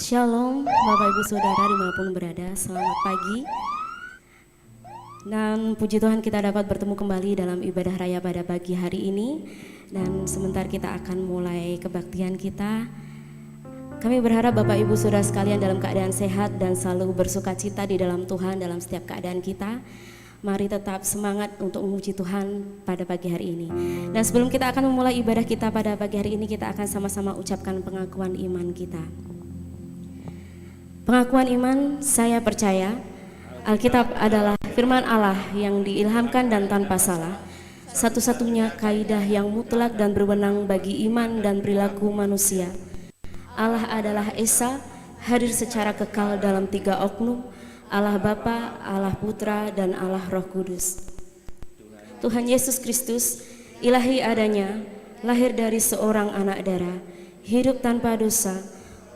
Shalom Bapak Ibu Saudara dimanapun berada, selamat pagi. Dan puji Tuhan kita dapat bertemu kembali dalam ibadah raya pada pagi hari ini. Dan sebentar kita akan mulai kebaktian kita. Kami berharap Bapak Ibu Saudara sekalian dalam keadaan sehat dan selalu bersuka cita di dalam Tuhan dalam setiap keadaan kita. Mari tetap semangat untuk memuji Tuhan pada pagi hari ini. Dan sebelum kita akan memulai ibadah kita pada pagi hari ini, kita akan sama-sama ucapkan pengakuan iman kita. Pengakuan iman, saya percaya Alkitab adalah firman Allah yang diilhamkan dan tanpa salah, satu-satunya kaidah yang mutlak dan berwenang bagi iman dan perilaku manusia. Allah adalah Esa, hadir secara kekal dalam tiga oknum, Allah Bapa, Allah Putra, dan Allah Roh Kudus. Tuhan Yesus Kristus, ilahi adanya, lahir dari seorang anak darah, hidup tanpa dosa,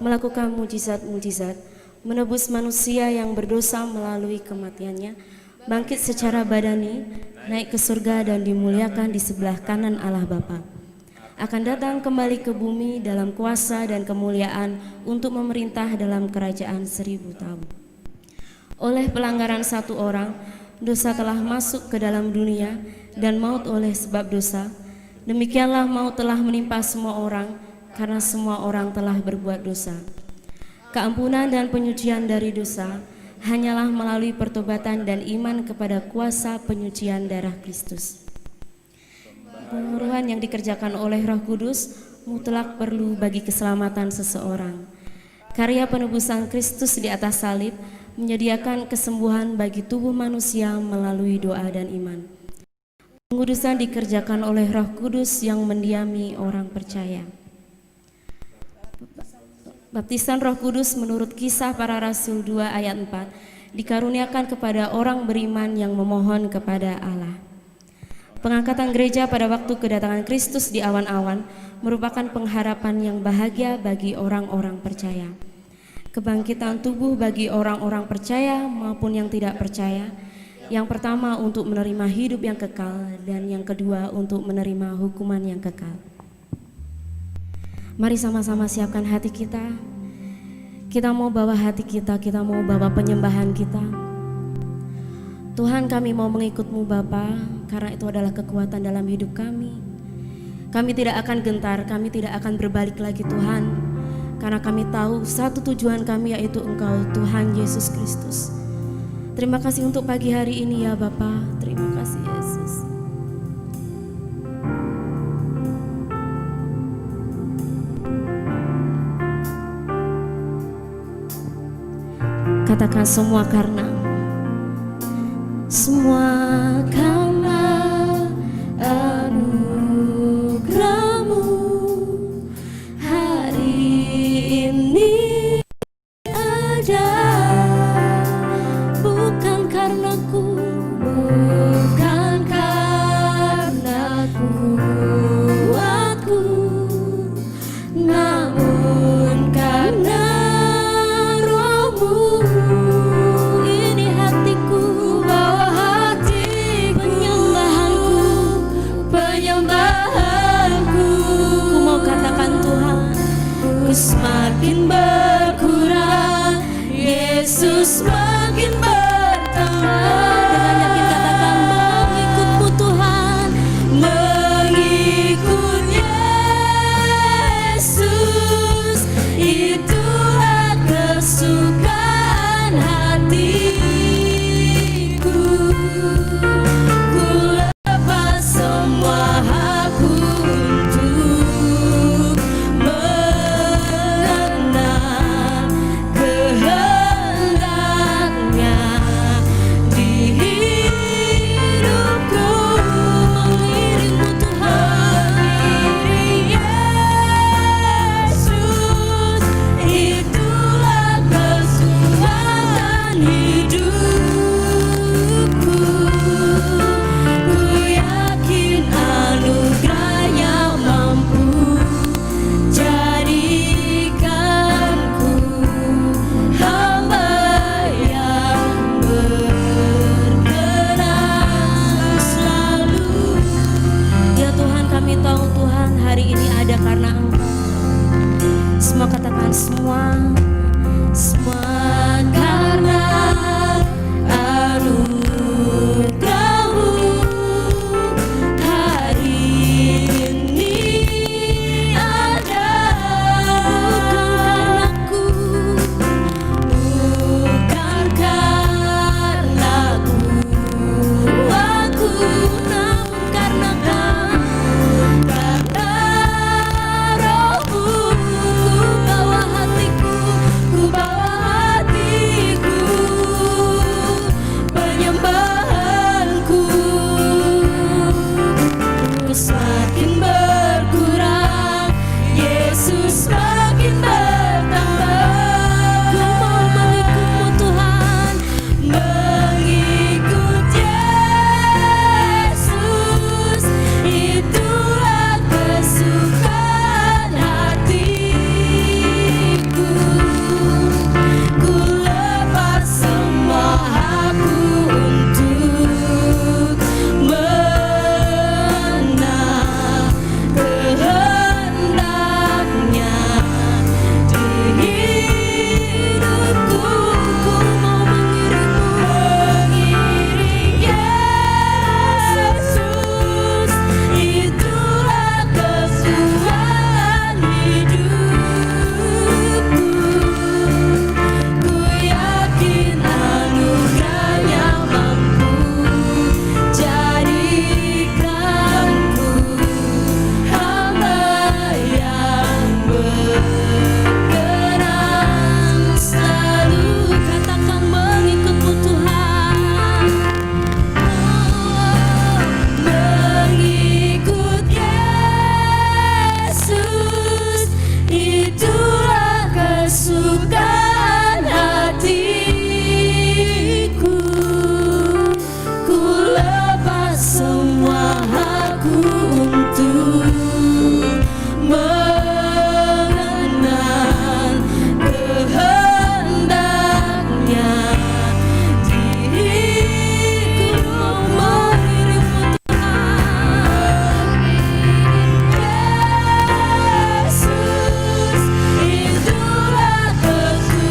melakukan mujizat-mujizat, menebus manusia yang berdosa melalui kematiannya, bangkit secara badani, naik ke surga dan dimuliakan di sebelah kanan Allah Bapa. Akan datang kembali ke bumi dalam kuasa dan kemuliaan untuk memerintah dalam kerajaan 1000 tahun. Oleh pelanggaran satu orang, dosa telah masuk ke dalam dunia dan maut oleh sebab dosa. Demikianlah maut telah menimpa semua orang karena semua orang telah berbuat dosa. Keampunan dan penyucian dari dosa hanyalah melalui pertobatan dan iman kepada kuasa penyucian darah Kristus. Penguruhan yang dikerjakan oleh Roh Kudus mutlak perlu bagi keselamatan seseorang. Karya penebusan Kristus di atas salib menyediakan kesembuhan bagi tubuh manusia melalui doa dan iman. Pengudusan dikerjakan oleh Roh Kudus yang mendiami orang percaya. Baptisan Roh Kudus menurut Kisah Para Rasul 2 ayat 4 dikaruniakan kepada orang beriman yang memohon kepada Allah. Pengangkatan gereja pada waktu kedatangan Kristus di awan-awan merupakan pengharapan yang bahagia bagi orang-orang percaya. Kebangkitan tubuh bagi orang-orang percaya maupun yang tidak percaya. Yang pertama untuk menerima hidup yang kekal, dan yang kedua untuk menerima hukuman yang kekal. Mari sama-sama siapkan hati kita. Kita mau bawa hati kita, kita mau bawa penyembahan kita. Tuhan, kami mau mengikut-Mu Bapa, karena itu adalah kekuatan dalam hidup kami. Kami tidak akan gentar, kami tidak akan berbalik lagi Tuhan, karena kami tahu satu tujuan kami yaitu Engkau, Tuhan Yesus Kristus. Terima kasih untuk pagi hari ini ya Bapa. Terima kasih Yesus. Katakan semua karena anugerah-Mu hari ini ada, bukan karena kuatku, namun karena Roh-Mu. Ini hatiku, bawa hati penyembahanku. Ku mau katakan Tuhan, ku semakin berkurang, Yesus makin bertambah. Dengan yakin katakan, mengikut-Mu Tuhan, mengikut Yesus, itulah kesukaan hatiku. Ku lepas semua hakku untuk mengenal kehendaknya di hidupku. Mengiring-Mu Tuhan, mengiring Yesus, itulah kesukaan hidupku. Ku yakin anugerah-Nya mampu jadikanku hamba yang berkenan selalu. Ya Tuhan, kami tahu Tuhan hari ini ada karena Engkau. Semua katakan semua Semua karena anugerah-Mu. Hari ini ada bukan karenaku aku, namun karena Roh-Mu. Ku bawa hatiku, penyembahanku. Semakin berkurang, Yesus semakin bertambah. Ku mau mengikut-Mu Tuhan, mengikut Yesus. Itulah kesukaan hatiku. Ku lepas semua aku untuk menang kehendaknya di hidupku. Ku mau mengiring Yesus. Itulah kesukaan hidupku. Ku yakin anugerah-Nya mampu jadikanku hamba yang berkenan. Selalu katakan mengikut-Mu Tuhan. Mengikut Yesus, itulah kesukaan hatiku. Ku lepas semua aku untuk mengenal kehendaknya di hidupku. Mengiring-Mu Tuhan, Yesus, itulah kesukaan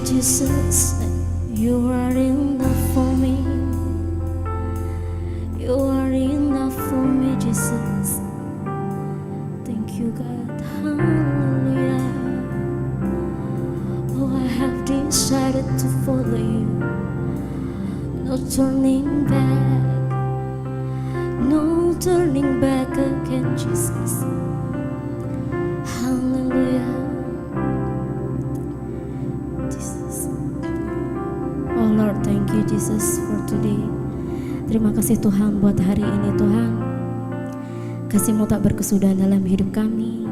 Jesus, you are enough for me. You are enough for me, Jesus. Thank you, God. Hallelujah. Oh, I have decided to follow you. No turning back. No turning back again, Jesus. Hallelujah. Jesus. Oh Lord, thank you Jesus for today. Terima kasih Tuhan buat hari ini Tuhan. Kasih-Mu tak berkesudahan dalam hidup kami.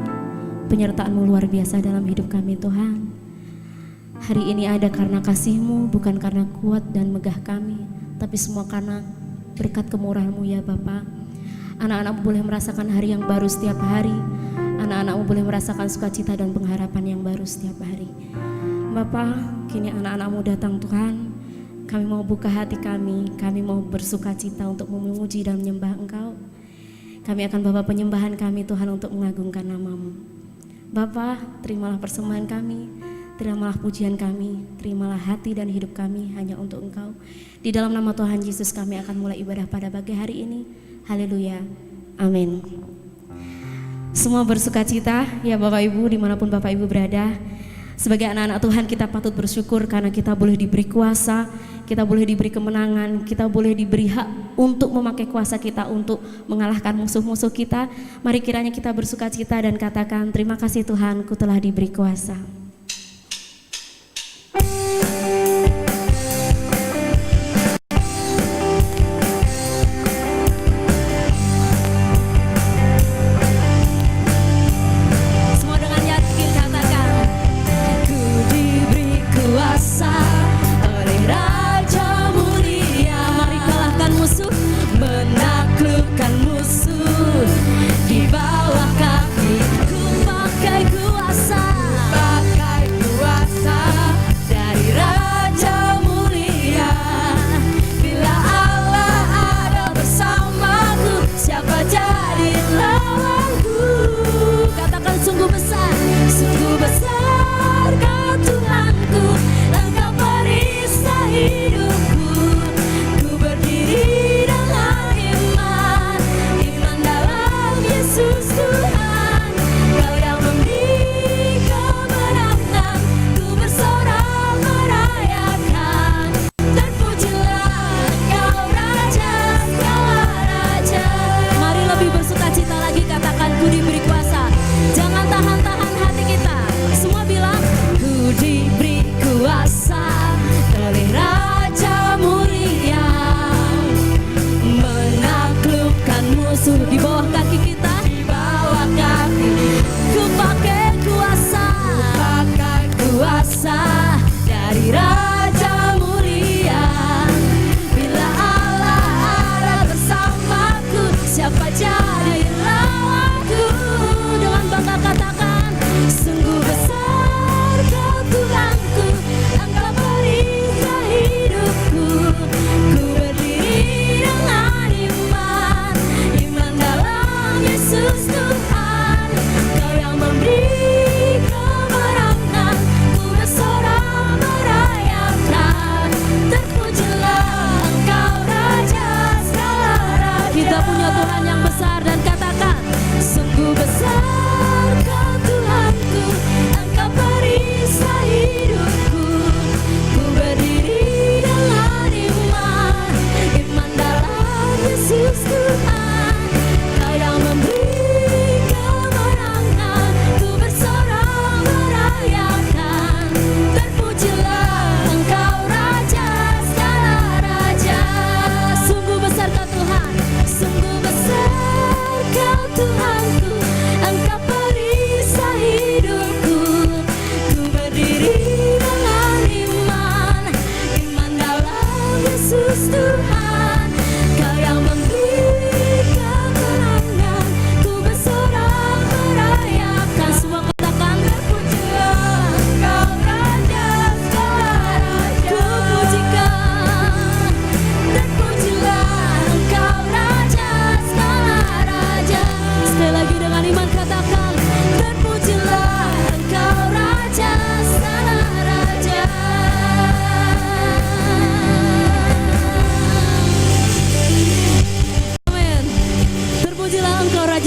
Penyertaan-Mu luar biasa dalam hidup kami Tuhan. Hari ini ada karena kasih-Mu, bukan karena kuat dan megah kami, tapi semua karena berkat kemurahan-Mu ya Bapa. Anak-anak-Mu boleh merasakan hari yang baru setiap hari. Anak-anak-Mu boleh merasakan sukacita dan pengharapan yang baru setiap hari. Bapa, kini anak-anak-Mu datang Tuhan. Kami mau buka hati kami mau bersukacita untuk memuji dan menyembah Engkau. Kami akan bawa penyembahan kami Tuhan untuk mengagungkan nama-Mu. Bapa, terimalah persembahan kami, terimalah pujian kami, terimalah hati dan hidup kami hanya untuk Engkau. Di dalam nama Tuhan Yesus kami akan mulai ibadah pada pagi hari ini. Haleluya, amin. Semua bersukacita ya Bapak Ibu dimanapun Bapak Ibu berada. Sebagai anak-anak Tuhan kita patut bersyukur karena kita boleh diberi kuasa, kita boleh diberi kemenangan, kita boleh diberi hak untuk memakai kuasa kita untuk mengalahkan musuh-musuh kita. Mari kiranya kita bersukacita dan katakan terima kasih Tuhan, ku telah diberi kuasa. Menaklukkan musuh di bawah kaki, ku pakai kuasa.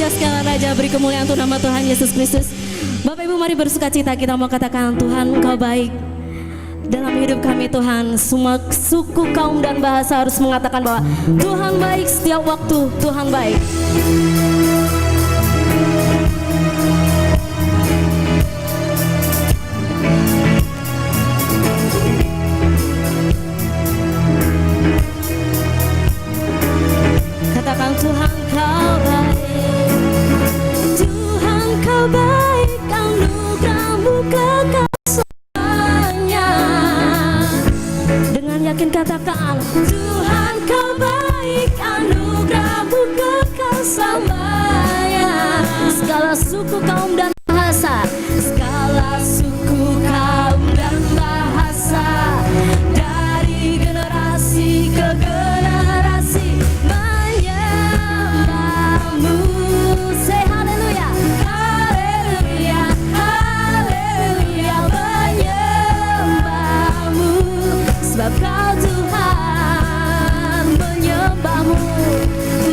Raja segala raja, beri kemuliaan untuk nama Tuhan Yesus Kristus. Bapak Ibu mari bersukacita, kita mau katakan Tuhan Engkau baik dalam hidup kami Tuhan. Semua suku, kaum dan bahasa harus mengatakan bahwa Tuhan baik setiap waktu, Tuhan baik. Katakan Tuhan kau baik, Tuhan kau baik, anugerah-Mu kekal selamanya. Dengan yakin katakan Tuhan kau baik, anugerah-Mu kekal selamanya. Segala suku, kaum dan bahasa, segala suku, kaum dan bahasa, dari generasi ke generasi menyembah-Mu. Say haleluya, haleluya, haleluya, menyembah-Mu. Sebab Kau Tuhan, menyembah-Mu,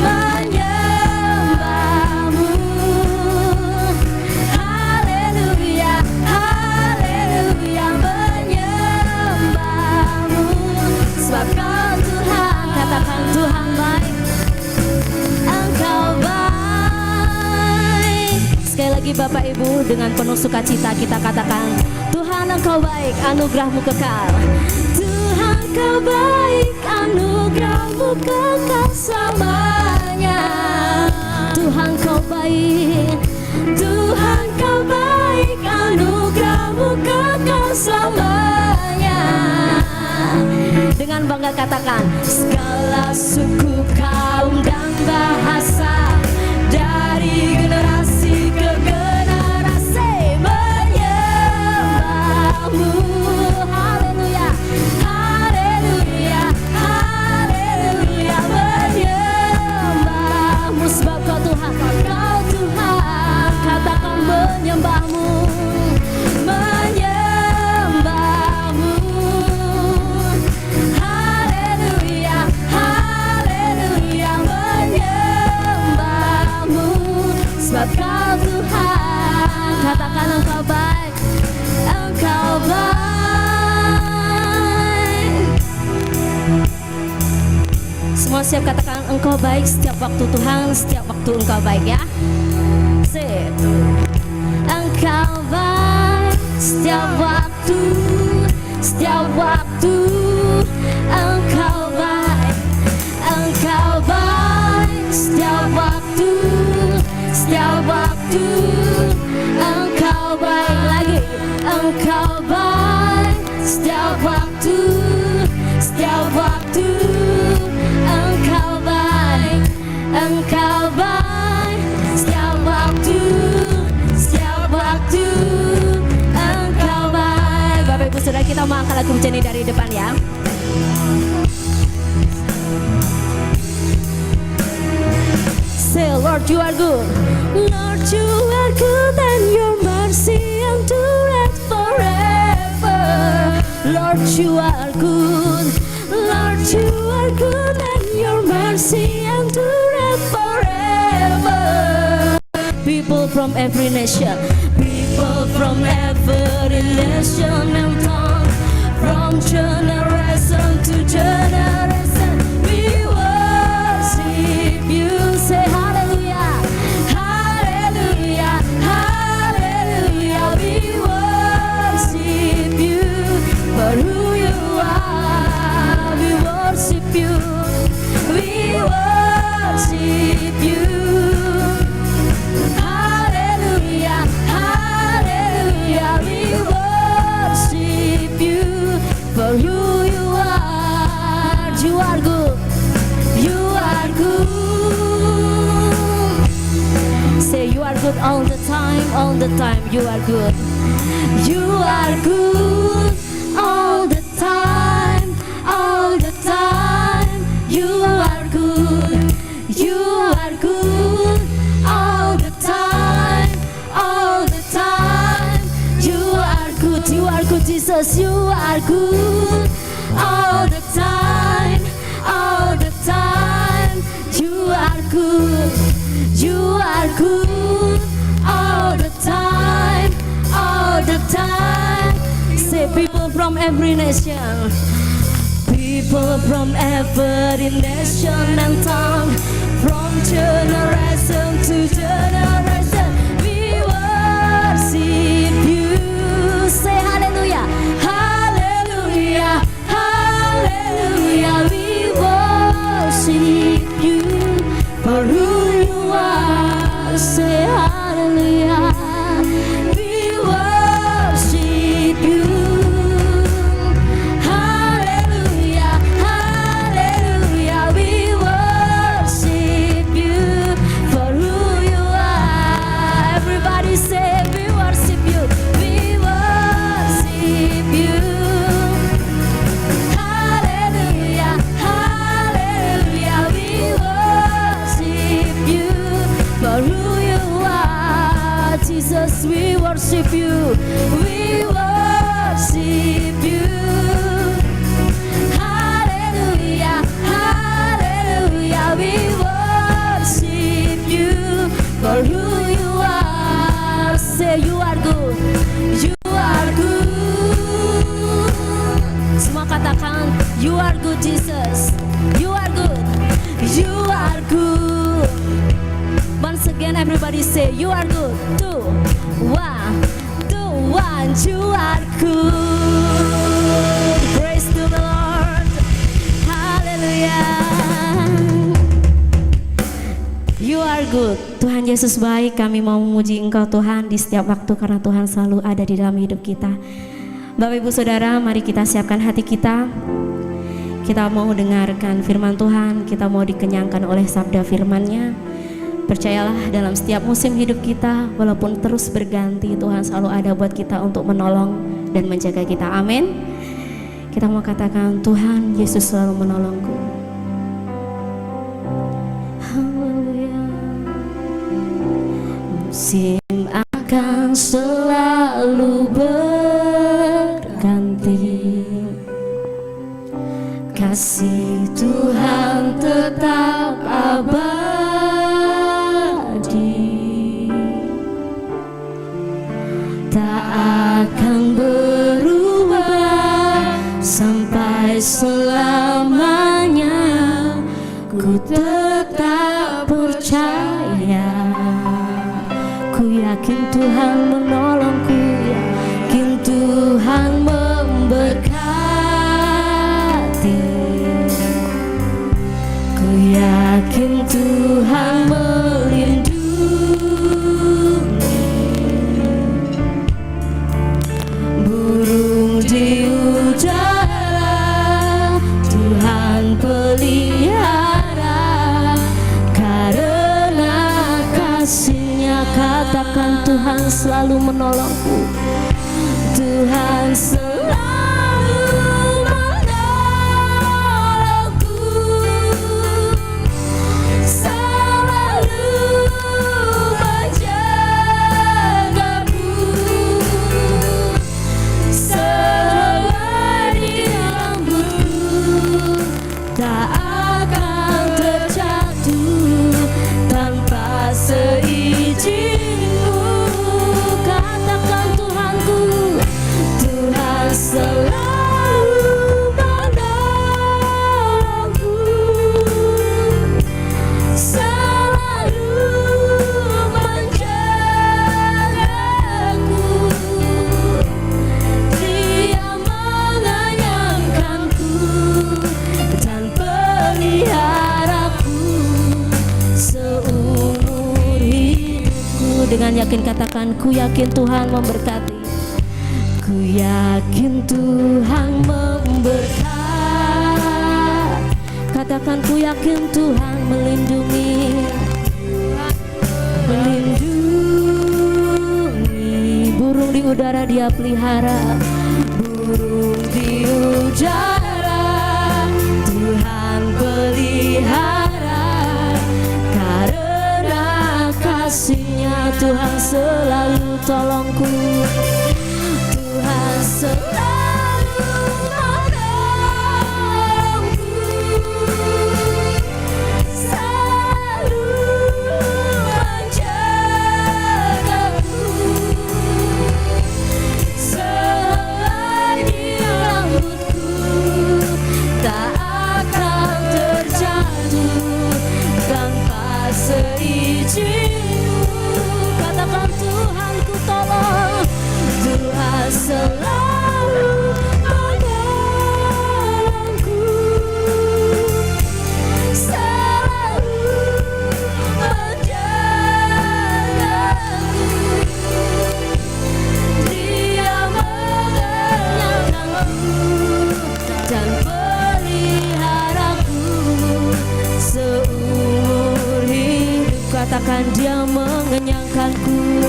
menyembah-Mu. Haleluya, haleluya, menyembah-Mu. Sebab Kau Tuhan, katakan Tuhan baik, Engkau baik. Sekali lagi Bapak Ibu, dengan penuh sukacita kita katakan Tuhan Engkau baik, anugerah-Mu kekal. Tuhan Kau baik, anugerah-Mu kekal selamanya. Tuhan Kau baik, Tuhan Kau baik, anugerah-Mu kekal selamanya. Dengan bangga katakan segala suku, kaum dan bahasa, dari generasi ke generasi menyembah-Mu. Haleluya, haleluya, haleluya, menyembah-Mu. Sebab Kau Tuhan, Kau Tuhan, katakan menyembah-Mu, menyembah-Mu. Haleluya, haleluya, menyembah-Mu. Sebab Kau Tuhan, katakan Engkau baik, Engkau baik. Semua siap katakan Engkau baik setiap waktu Tuhan, setiap waktu Engkau baik ya. Sip. Engkau baik setiap waktu, setiap waktu. Engkau baik, Engkau baik setiap waktu, setiap waktu. Engkau baik lagi, Engkau baik setiap waktu, setiap waktu. Engkau baik, Engkau baik setiap waktu, setiap waktu. Engkau baik. Bapak Ibu Saudara, kita mau angkat lagu pujian ini dari depan ya. Say, Lord you are good, Lord you are good, and your mercy endureth forever. Lord you are good, Lord you are good, and your mercy endureth forever. People from every nation, people from every nation and tongue, from generation to generation, we worship you. Say hallelujah, hallelujah, hallelujah. We worship you for who you are. We worship you, we worship you. Hallelujah, hallelujah. We worship you for who you are. You are good, you are good. Say you are good all the time, all the time. You are good, you are good all the time, all the time. You are good, you are good all the time, all the time. You are good, Jesus. You are good all the time, all the time. You are good, You are good all the time, all the time. Say people from every nation, people from every nation and tongue, from generation to generation, we worship you. Say hallelujah, hallelujah, hallelujah. We worship you for who you are. Say hallelujah, we worship you. Hallelujah, hallelujah. We worship you for who you are. Everybody say we worship you. We worship you. Hallelujah, hallelujah. We worship you for who you are. Jesus, we worship you. We worship you. Hallelujah, hallelujah. We worship you for who you are. Say you are good. You are good. Semua katakan you are good Jesus. You are good. You are good. Once again everybody say you are good. 2, 1, 2, 1. You are good. Praise to the Lord. Hallelujah. You are good. Tuhan Yesus baik. Kami mau memuji Engkau Tuhan di setiap waktu karena Tuhan selalu ada di dalam hidup kita. Bapak Ibu Saudara, mari kita siapkan hati kita. Kita mau dengarkan firman Tuhan. Kita mau dikenyangkan oleh sabda firman-Nya. Percayalah dalam setiap musim hidup kita, walaupun terus berganti, Tuhan selalu ada buat kita untuk menolong dan menjaga kita. Amin. Kita mau katakan Tuhan Yesus selalu menolongku. Haleluya. Musim akan selalu berganti, kasih Tuhan tetap abadi. Tak akan berubah sampai selamanya. Ku tetap percaya. Ku yakin Tuhan menolongku, yakin Tuhan memberkati. Ku yakin Tuhan melindungi. Burung di udara Tuhan pelihara, karena kasih-Nya. Katakan Tuhan selalu menolongku. Tuhan selalu menolongku, selalu menjagaku, selama di rambutku. Tak akan terjatuh tanpa seizin-Mu. Katakan Tuhanku, Tuhan selalu menolongku, selalu menjagaku. Dia mengenyangkanku dan peliharaku seumur hidupku. Dengan yakin katakan, ku yakin Tuhan memberkati. Ku yakin Tuhan memberkati. Katakan ku yakin Tuhan melindungi. Melindungi. Burung di udara Dia pelihara. Burung di udara Tuhan pelihara, karena kasih-Nya Tuhan selalu tolongku. Tuhan selalu menolongku, selalu Tuhan, Dia mengenyangkanku.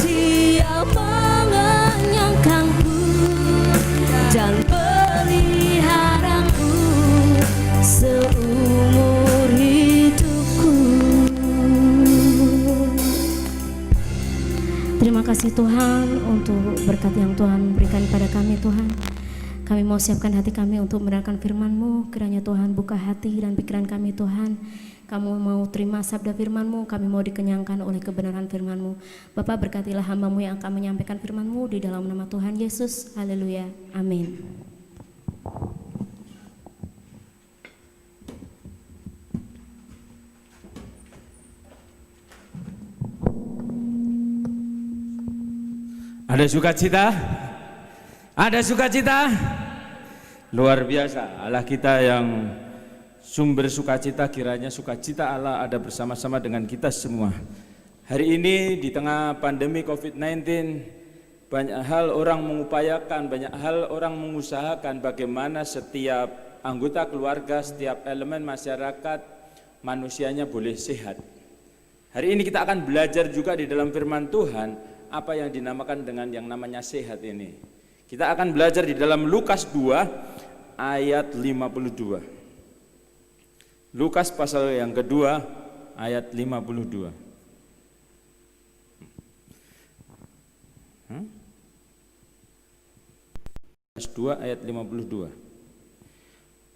Dia mengenyangkanku dan peliharaku seumur hidupku. Terima kasih Tuhan untuk berkat yang Tuhan berikan pada kami Tuhan. Kami mau siapkan hati kami untuk mendengarkan firman-Mu. Kiranya Tuhan buka hati dan pikiran kami Tuhan. Kamu mau terima sabda firman-Mu, kami mau dikenyangkan oleh kebenaran firman-Mu. Bapak berkatilah hamba-Mu yang akan menyampaikan firman-Mu di dalam nama Tuhan Yesus. Haleluya. Amin. Ada sukacita? Ada sukacita? Luar biasa, Allah kita yang sumber sukacita, kiranya sukacita Allah ada bersama-sama dengan kita semua. Hari ini di tengah pandemi COVID-19, banyak hal orang mengupayakan, banyak hal orang mengusahakan bagaimana setiap anggota keluarga, setiap elemen masyarakat, manusianya boleh sehat. Hari ini kita akan belajar juga di dalam firman Tuhan, apa yang dinamakan dengan yang namanya sehat ini. Kita akan belajar di dalam Lukas 2 ayat 52. Lukas pasal yang kedua ayat 52. Lukas 2 ayat 52.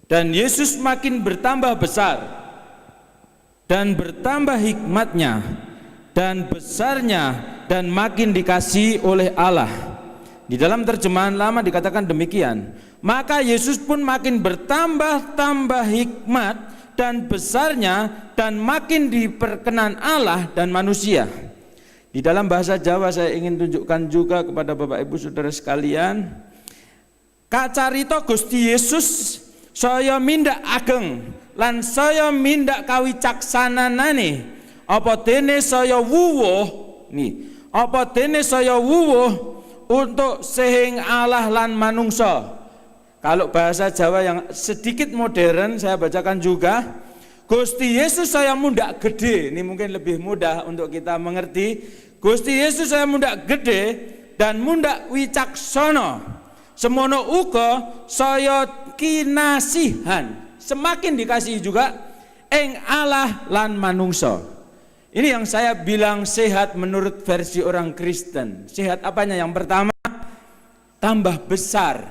Dan Yesus makin bertambah besar dan bertambah hikmatnya dan besarnya dan makin dikasihi oleh Allah. Di dalam terjemahan lama dikatakan demikian. Maka Yesus pun makin bertambah-tambah hikmat dan besarnya dan makin diperkenan Allah dan manusia. Di dalam bahasa Jawa saya ingin tunjukkan juga kepada Bapak Ibu Saudara sekalian. Kacarito Gusti Yesus saya mindak ageng lan saya mindak kawicaksananane. Apa dene saya wuwuh nih. Apa dene saya wuwuh untuk sehing Allah lan manungsa. Kalau bahasa Jawa yang sedikit modern saya bacakan juga. Gusti Yesus saya mundak gede. Ini mungkin lebih mudah untuk kita mengerti. Gusti Yesus saya mundak gede dan mundak wicaksana. Semono uga saya kinasihan. Semakin dikasihi juga ing Allah lan manungsa. Ini yang saya bilang sehat menurut versi orang Kristen. Sehat apanya? Yang pertama, tambah besar.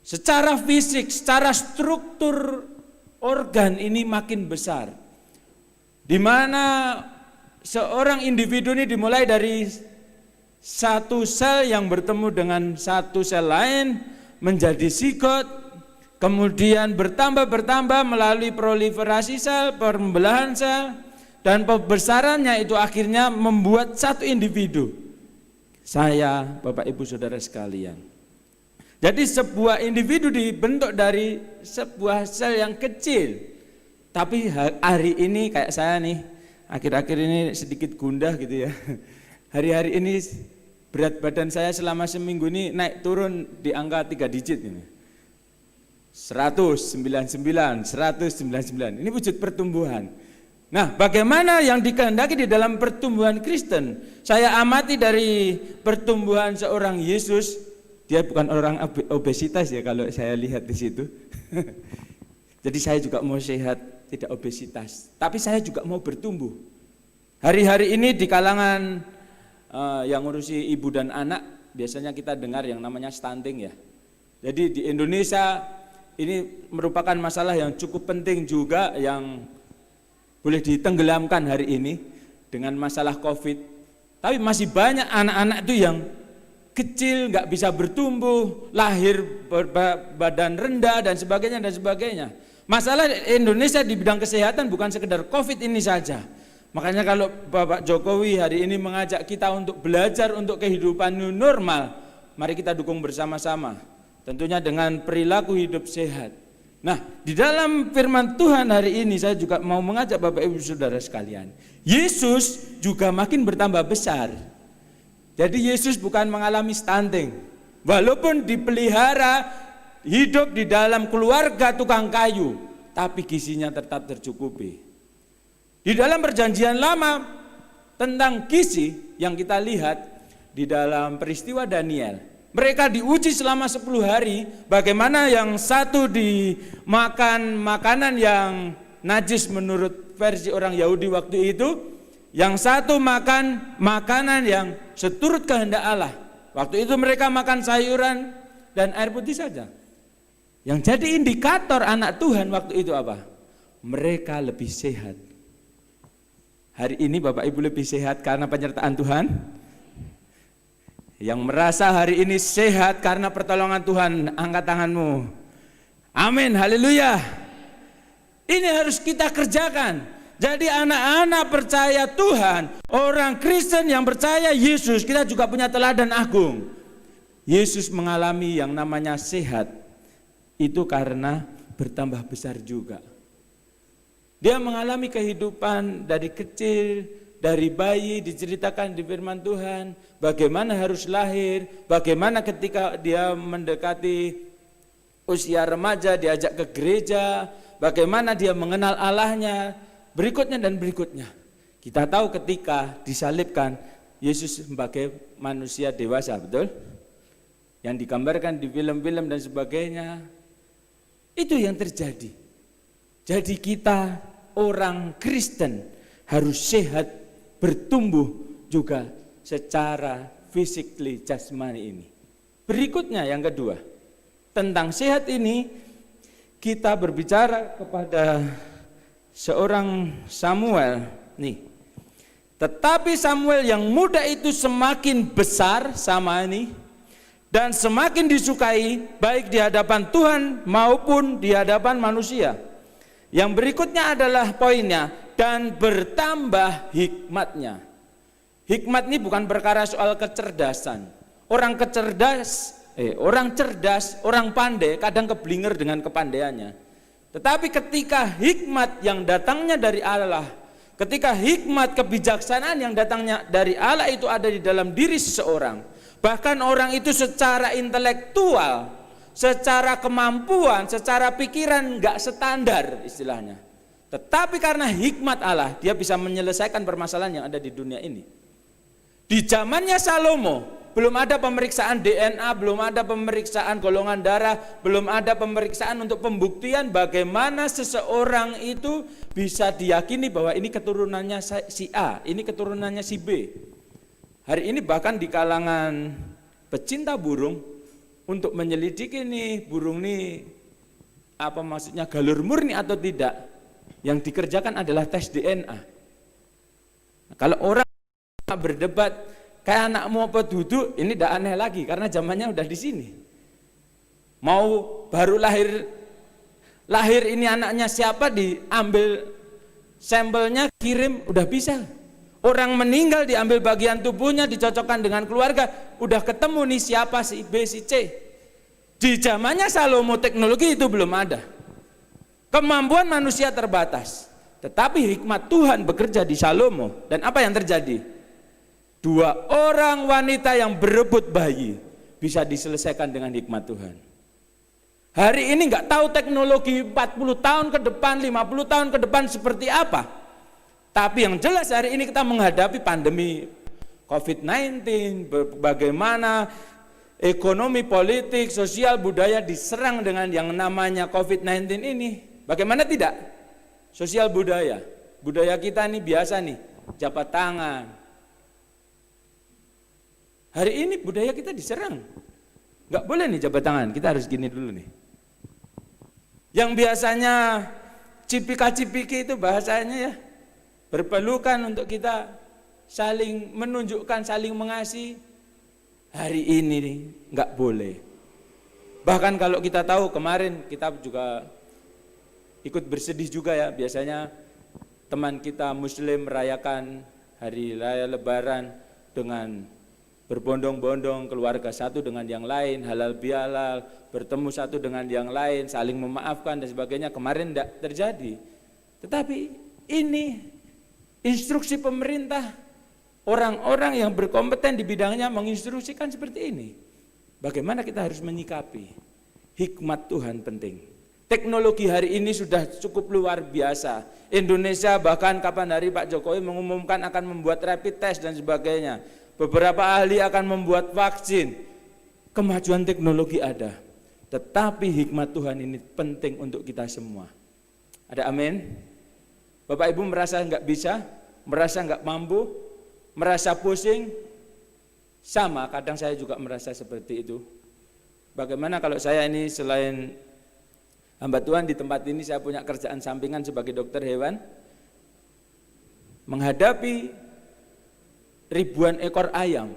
Secara fisik, secara struktur organ ini makin besar. Di mana seorang individu ini dimulai dari satu sel yang bertemu dengan satu sel lain menjadi zigot, kemudian bertambah melalui proliferasi sel, pembelahan sel, dan pembesarannya itu akhirnya membuat satu individu. Saya, Bapak Ibu Saudara sekalian. Jadi sebuah individu dibentuk dari sebuah sel yang kecil. Tapi hari ini kayak saya nih, akhir-akhir ini sedikit gundah gitu ya. Hari-hari ini berat badan saya selama seminggu ini naik turun di angka 3 digit ini. 199. Ini wujud pertumbuhan. Nah, bagaimana yang dikehendaki di dalam pertumbuhan Kristen? Saya amati dari pertumbuhan seorang Yesus, dia bukan orang obesitas ya kalau saya lihat di situ. Jadi saya juga mau sehat, tidak obesitas. Tapi saya juga mau bertumbuh. Hari-hari ini di kalangan yang ngurusi ibu dan anak, biasanya kita dengar yang namanya stunting ya. Jadi di Indonesia ini merupakan masalah yang cukup penting juga yang boleh ditenggelamkan hari ini dengan masalah COVID. Tapi masih banyak anak-anak itu yang kecil, nggak bisa bertumbuh, lahir badan rendah dan sebagainya. Masalah Indonesia di bidang kesehatan bukan sekedar COVID ini saja. Makanya kalau Bapak Jokowi hari ini mengajak kita untuk belajar untuk kehidupan new normal, mari kita dukung bersama-sama. Tentunya dengan perilaku hidup sehat. Nah, di dalam firman Tuhan hari ini saya juga mau mengajak Bapak Ibu Saudara sekalian. Yesus juga makin bertambah besar. Jadi Yesus bukan mengalami stunting. Walaupun dipelihara hidup di dalam keluarga tukang kayu, tapi gizinya tetap tercukupi. Di dalam perjanjian lama tentang gizi yang kita lihat di dalam peristiwa Daniel, mereka diuji selama 10 hari, bagaimana yang satu dimakan makanan yang najis menurut versi orang Yahudi waktu itu, yang satu makan makanan yang seturut kehendak Allah. Waktu itu mereka makan sayuran dan air putih saja. Yang jadi indikator anak Tuhan waktu itu apa? Mereka lebih sehat. Hari ini Bapak Ibu lebih sehat karena penyertaan Tuhan? Yang merasa hari ini sehat karena pertolongan Tuhan, angkat tanganmu. Amin, haleluya. Ini harus kita kerjakan. Jadi anak-anak percaya Tuhan, orang Kristen yang percaya Yesus, kita juga punya teladan agung. Yesus mengalami yang namanya sehat, itu karena bertambah besar juga. Dia mengalami kehidupan dari kecil, dari bayi, diceritakan di firman Tuhan, bagaimana harus lahir, bagaimana ketika dia mendekati usia remaja, diajak ke gereja, bagaimana dia mengenal Allahnya, berikutnya dan berikutnya. Kita tahu ketika disalibkan, Yesus sebagai manusia dewasa, betul? Yang digambarkan di film-film dan sebagainya, itu yang terjadi. Jadi kita orang Kristen harus sehat, bertumbuh juga secara physically, jasmani ini. Berikutnya yang kedua, tentang sehat ini kita berbicara kepada seorang Samuel nih. Tetapi Samuel yang muda itu semakin besar sama ini dan semakin disukai baik di hadapan Tuhan maupun di hadapan manusia. Yang berikutnya adalah poinnya, dan bertambah hikmatnya. Hikmat ini bukan perkara soal kecerdasan. Orang cerdas, orang pandai kadang keblinger dengan kepandaiannya. Tetapi ketika hikmat yang datangnya dari Allah, ketika hikmat kebijaksanaan yang datangnya dari Allah itu ada di dalam diri seseorang, bahkan orang itu secara intelektual, secara kemampuan, secara pikiran enggak standar istilahnya. Tetapi karena hikmat Allah, dia bisa menyelesaikan permasalahan yang ada di dunia ini. Di zamannya Salomo, belum ada pemeriksaan DNA, belum ada pemeriksaan golongan darah, belum ada pemeriksaan untuk pembuktian bagaimana seseorang itu bisa diyakini bahwa ini keturunannya si A, ini keturunannya si B. Hari ini bahkan di kalangan pecinta burung, untuk menyelidiki nih burung nih apa maksudnya galur murni atau tidak, yang dikerjakan adalah tes DNA. Nah, kalau orang berdebat kayak anakmu apa duduk, ini tidak aneh lagi karena zamannya udah di sini. Mau baru lahir ini anaknya siapa, diambil sampelnya, kirim, udah bisa. Orang meninggal diambil bagian tubuhnya, dicocokkan dengan keluarga, udah ketemu nih siapa si B, si C. Di zamannya Salomo teknologi itu belum ada. Kemampuan manusia terbatas. Tetapi hikmat Tuhan bekerja di Salomo. Dan apa yang terjadi? 2 orang wanita yang berebut bayi bisa diselesaikan dengan hikmat Tuhan. Hari ini nggak tahu teknologi 40 tahun ke depan, 50 tahun ke depan seperti apa. Tapi yang jelas hari ini kita menghadapi pandemi COVID-19, bagaimana ekonomi, politik, sosial, budaya diserang dengan yang namanya COVID-19 ini. Bagaimana tidak? Sosial budaya kita ini biasa nih, jabat tangan. Hari ini budaya kita diserang. Nggak boleh nih jabat tangan, kita harus gini dulu nih. Yang biasanya cipika-cipiki itu bahasanya ya, berpelukan untuk kita saling menunjukkan, saling mengasihi. Hari ini nih, nggak boleh. Bahkan kalau kita tahu kemarin kita juga ikut bersedih juga ya, biasanya teman kita Muslim merayakan hari raya Lebaran dengan berbondong-bondong, keluarga satu dengan yang lain, halal bihalal, bertemu satu dengan yang lain, saling memaafkan dan sebagainya. Kemarin tidak terjadi. Tetapi ini instruksi pemerintah, orang-orang yang berkompeten di bidangnya menginstruksikan seperti ini. Bagaimana kita harus menyikapi? Hikmat Tuhan penting. Teknologi hari ini sudah cukup luar biasa. Indonesia bahkan kapan hari Pak Jokowi mengumumkan akan membuat rapid test dan sebagainya. Beberapa ahli akan membuat vaksin. Kemajuan teknologi ada. Tetapi hikmat Tuhan ini penting untuk kita semua. Ada amin? Bapak Ibu merasa enggak bisa? Merasa enggak mampu? Merasa pusing? Sama, kadang saya juga merasa seperti itu. Bagaimana kalau saya ini selain hamba Tuhan di tempat ini, saya punya kerjaan sampingan sebagai dokter hewan, menghadapi ribuan ekor ayam,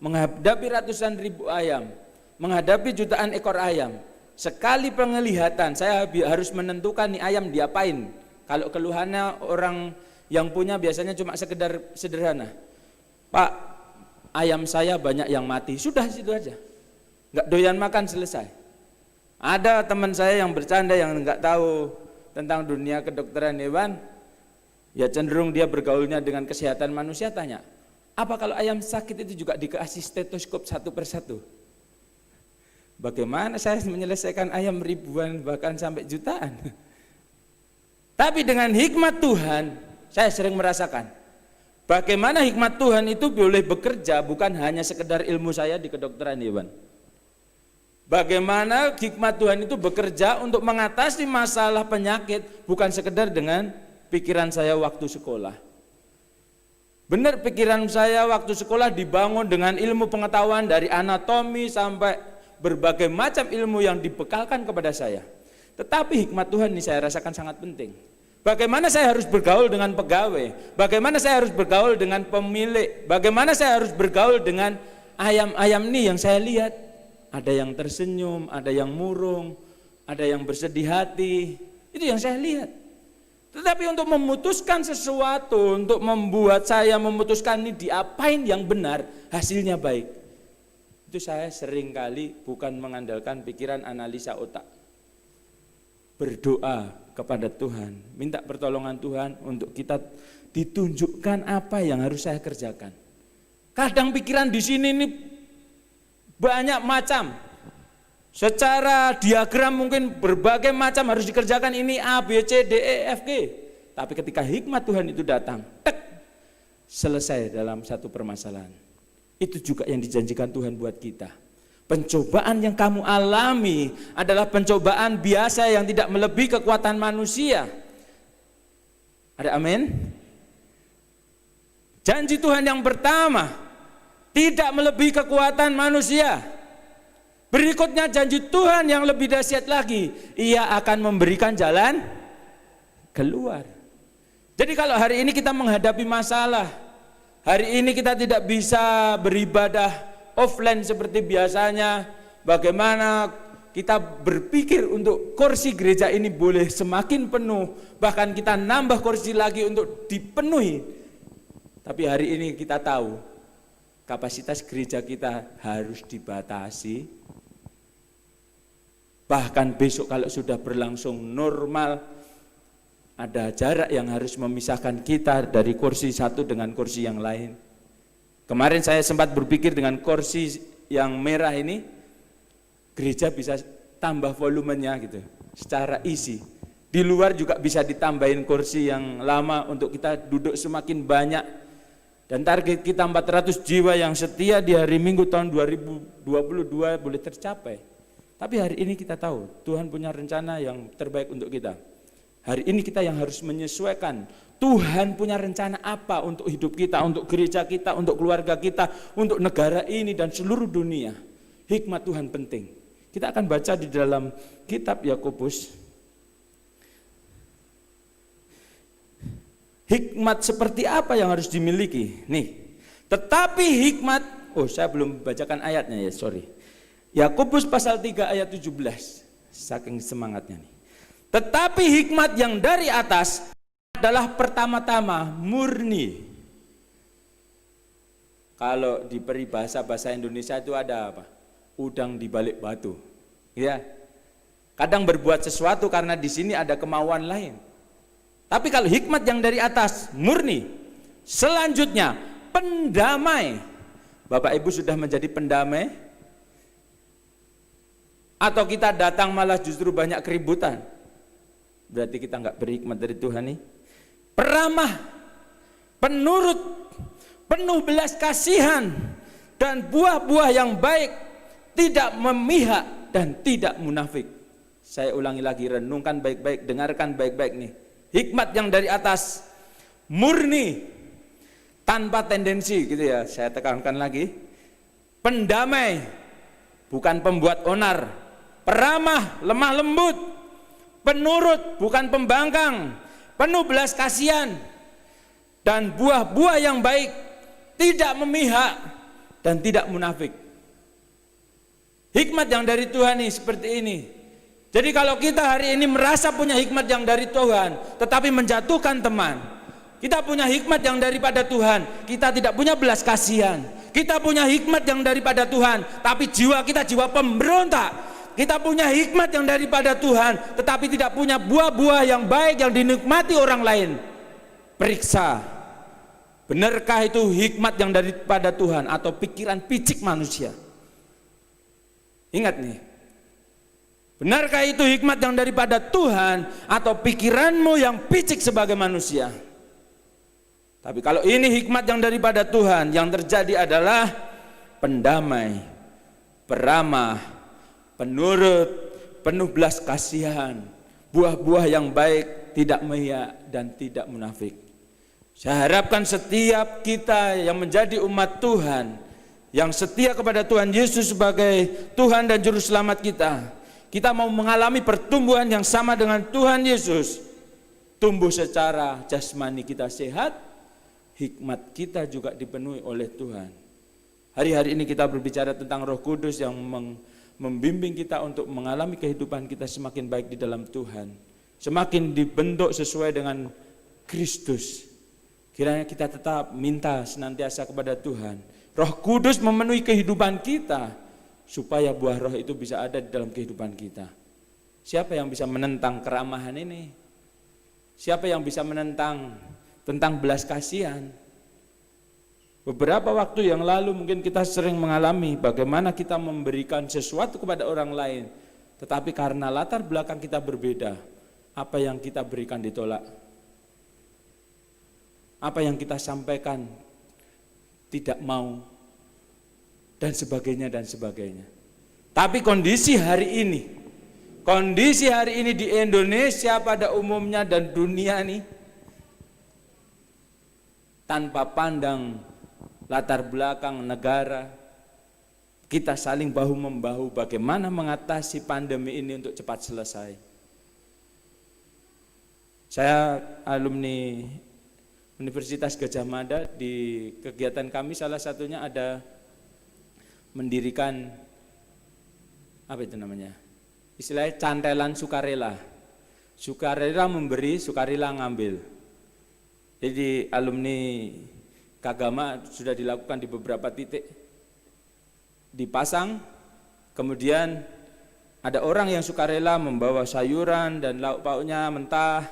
menghadapi ratusan ribu ayam, menghadapi jutaan ekor ayam. Sekali penglihatan saya harus menentukan nih ayam diapain. Kalau keluhannya orang yang punya biasanya cuma sekedar sederhana, Pak, ayam saya banyak yang mati, sudah situ aja, nggak doyan makan, selesai. Ada teman saya yang bercanda yang nggak tahu tentang dunia kedokteran hewan, ya cenderung dia bergaulnya dengan kesehatan manusia, tanya, apa kalau ayam sakit itu juga dikasih stetoskop satu persatu? Bagaimana saya menyelesaikan ayam ribuan bahkan sampai jutaan? Tapi dengan hikmat Tuhan, saya sering merasakan bagaimana hikmat Tuhan itu boleh bekerja bukan hanya sekedar ilmu saya di kedokteran hewan. Bagaimana hikmat Tuhan itu bekerja untuk mengatasi masalah penyakit bukan sekedar dengan pikiran saya waktu sekolah. Benar, pikiran saya waktu sekolah dibangun dengan ilmu pengetahuan dari anatomi sampai berbagai macam ilmu yang dibekalkan kepada saya. Tetapi hikmat Tuhan ini saya rasakan sangat penting. Bagaimana saya harus bergaul dengan pegawai, bagaimana saya harus bergaul dengan pemilik, bagaimana saya harus bergaul dengan ayam-ayam ini yang saya lihat. Ada yang tersenyum, ada yang murung, ada yang bersedih hati, itu yang saya lihat. Tetapi untuk memutuskan sesuatu, untuk membuat saya memutuskan ini diapain yang benar, hasilnya baik, itu saya sering kali bukan mengandalkan pikiran analisa otak. Berdoa kepada Tuhan, minta pertolongan Tuhan untuk kita ditunjukkan apa yang harus saya kerjakan. Kadang pikiran di sini ini banyak macam, secara diagram mungkin berbagai macam harus dikerjakan, ini A, B, C, D, E, F, G. Tapi ketika hikmat Tuhan itu datang, tek, selesai dalam satu permasalahan. Itu juga yang dijanjikan Tuhan buat kita. Pencobaan yang kamu alami adalah pencobaan biasa yang tidak melebihi kekuatan manusia. Ada amin? Janji Tuhan yang pertama, tidak melebihi kekuatan manusia. Berikutnya janji Tuhan yang lebih dahsyat lagi, Ia akan memberikan jalan keluar. Jadi kalau hari ini kita menghadapi masalah, hari ini kita tidak bisa beribadah offline seperti biasanya, bagaimana kita berpikir untuk kursi gereja ini boleh semakin penuh, bahkan kita nambah kursi lagi untuk dipenuhi. Tapi hari ini kita tahu kapasitas gereja kita harus dibatasi. Bahkan besok kalau sudah berlangsung normal, ada jarak yang harus memisahkan kita dari kursi satu dengan kursi yang lain. Kemarin saya sempat berpikir dengan kursi yang merah ini, gereja bisa tambah volumenya gitu, secara isi. Di luar juga bisa ditambahin kursi yang lama untuk kita duduk semakin banyak. Dan target kita 400 jiwa yang setia di hari Minggu tahun 2022 boleh tercapai. Tapi hari ini kita tahu Tuhan punya rencana yang terbaik untuk kita. Hari ini kita yang harus menyesuaikan. Tuhan punya rencana apa untuk hidup kita, untuk gereja kita, untuk keluarga kita, untuk negara ini dan seluruh dunia. Hikmat Tuhan penting. Kita akan baca di dalam kitab Yakobus. Hikmat seperti apa yang harus dimiliki? Nih, tetapi hikmat, saya belum bacakan ayatnya ya, sorry. Yakobus pasal 3 ayat 17, saking semangatnya nih. Tetapi hikmat yang dari atas adalah pertama-tama murni. Kalau di peribahasa bahasa Indonesia itu ada apa? Udang di balik batu. Ya. Kadang berbuat sesuatu karena di sini ada kemauan lain. Tapi kalau hikmat yang dari atas murni. Selanjutnya pendamai. Bapak Ibu sudah menjadi pendamai? Atau kita datang malah justru banyak keributan? Berarti kita nggak berhikmat dari Tuhan nih. Peramah, penurut, penuh belas kasihan, dan buah-buah yang baik, tidak memihak dan tidak munafik. Saya ulangi lagi, renungkan baik-baik, dengarkan baik-baik nih. Hikmat yang dari atas, murni, tanpa tendensi gitu ya, saya tekankan lagi. Pendamai, bukan pembuat onar. Peramah, lemah lembut. Penurut, bukan pembangkang. Penuh belas kasihan. Dan buah-buah yang baik, tidak memihak dan tidak munafik. Hikmat yang dari Tuhan ini seperti ini. Jadi kalau kita hari ini merasa punya hikmat yang dari Tuhan, tetapi menjatuhkan teman, kita punya hikmat yang daripada Tuhan, kita tidak punya belas kasihan. Kita punya hikmat yang daripada Tuhan, tapi jiwa kita jiwa pemberontak. Kita punya hikmat yang daripada Tuhan, tetapi tidak punya buah-buah yang baik yang dinikmati orang lain. Periksa, benarkah itu hikmat yang daripada Tuhan atau pikiran picik manusia? Ingat nih, benarkah itu hikmat yang daripada Tuhan atau pikiranmu yang picik sebagai manusia? Tapi kalau ini hikmat yang daripada Tuhan, yang terjadi adalah pendamai, peramah, penurut, penuh belas kasihan, buah-buah yang baik, tidak memihak dan tidak munafik. Saya harapkan setiap kita yang menjadi umat Tuhan, yang setia kepada Tuhan Yesus sebagai Tuhan dan Juru Selamat kita mau mengalami pertumbuhan yang sama dengan Tuhan Yesus. Tumbuh secara jasmani kita sehat, hikmat kita juga dipenuhi oleh Tuhan. Hari-hari ini kita berbicara tentang Roh Kudus yang membimbing kita untuk mengalami kehidupan kita semakin baik di dalam Tuhan, semakin dibentuk sesuai dengan Kristus. Kiranya kita tetap minta senantiasa kepada Tuhan, Roh Kudus memenuhi kehidupan kita, supaya buah roh itu bisa ada di dalam kehidupan kita. Siapa yang bisa menentang keramahan ini? Siapa yang bisa menentang tentang belas kasihan? Beberapa waktu yang lalu mungkin kita sering mengalami bagaimana kita memberikan sesuatu kepada orang lain, tetapi karena latar belakang kita berbeda, apa yang kita berikan ditolak, apa yang kita sampaikan tidak mau, dan sebagainya dan sebagainya. Tapi kondisi hari ini di Indonesia pada umumnya dan dunia ini, tanpa pandang latar belakang negara, kita saling bahu-membahu bagaimana mengatasi pandemi ini untuk cepat selesai. Saya alumni Universitas Gadjah Mada, di kegiatan kami salah satunya ada mendirikan apa itu namanya? Istilahnya cantelan sukarela. Sukarela memberi, sukarela ngambil. Jadi alumni Kagama sudah dilakukan di beberapa titik, dipasang, kemudian ada orang yang sukarela membawa sayuran dan lauk pauknya mentah,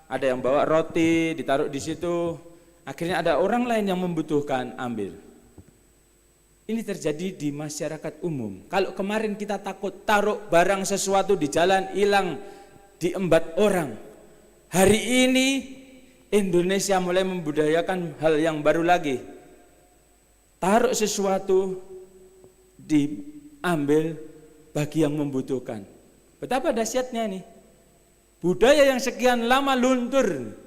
ada yang bawa roti ditaruh di situ, akhirnya ada orang lain yang membutuhkan ambil. Ini terjadi di masyarakat umum. Kalau kemarin kita takut taruh barang sesuatu di jalan hilang diembat orang, hari ini Indonesia mulai membudayakan hal yang baru lagi. Taruh sesuatu diambil bagi yang membutuhkan. Betapa dahsyatnya nih. Budaya yang sekian lama luntur.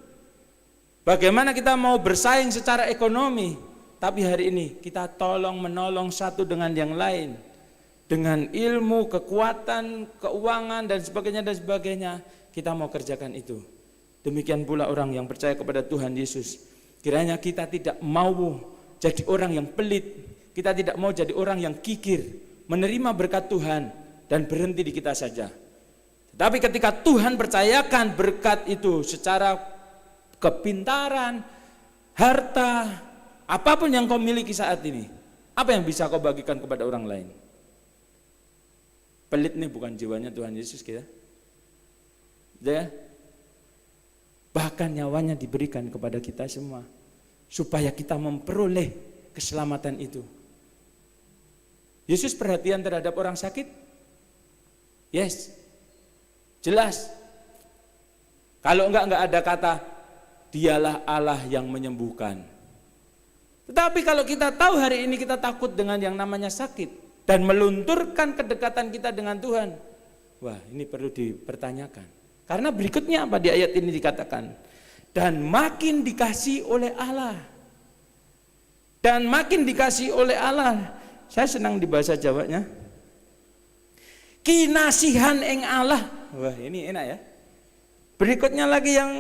Bagaimana kita mau bersaing secara ekonomi, tapi hari ini kita tolong menolong satu dengan yang lain. Dengan ilmu, kekuatan, keuangan dan sebagainya kita mau kerjakan itu. Demikian pula orang yang percaya kepada Tuhan Yesus. Kiranya kita tidak mau jadi orang yang pelit, kita tidak mau jadi orang yang kikir, menerima berkat Tuhan dan berhenti di kita saja. Tetapi ketika Tuhan percayakan berkat itu secara kepintaran, harta, apapun yang kau miliki saat ini, apa yang bisa kau bagikan kepada orang lain? Pelit nih bukan jiwanya Tuhan Yesus kita. Ya. Bahkan nyawanya diberikan kepada kita semua, supaya kita memperoleh keselamatan itu. Yesus perhatian terhadap orang sakit? Yes, jelas. Kalau enggak ada kata, dialah Allah yang menyembuhkan. Tetapi kalau kita tahu hari ini kita takut dengan yang namanya sakit dan melunturkan kedekatan kita dengan Tuhan, wah ini perlu dipertanyakan. Karena berikutnya apa di ayat ini dikatakan? Dan makin dikasih oleh Allah. Dan makin dikasih oleh Allah. Saya senang di bahasa Jawanya. Kinasihan ing Allah. Wah ini enak ya. Berikutnya lagi yang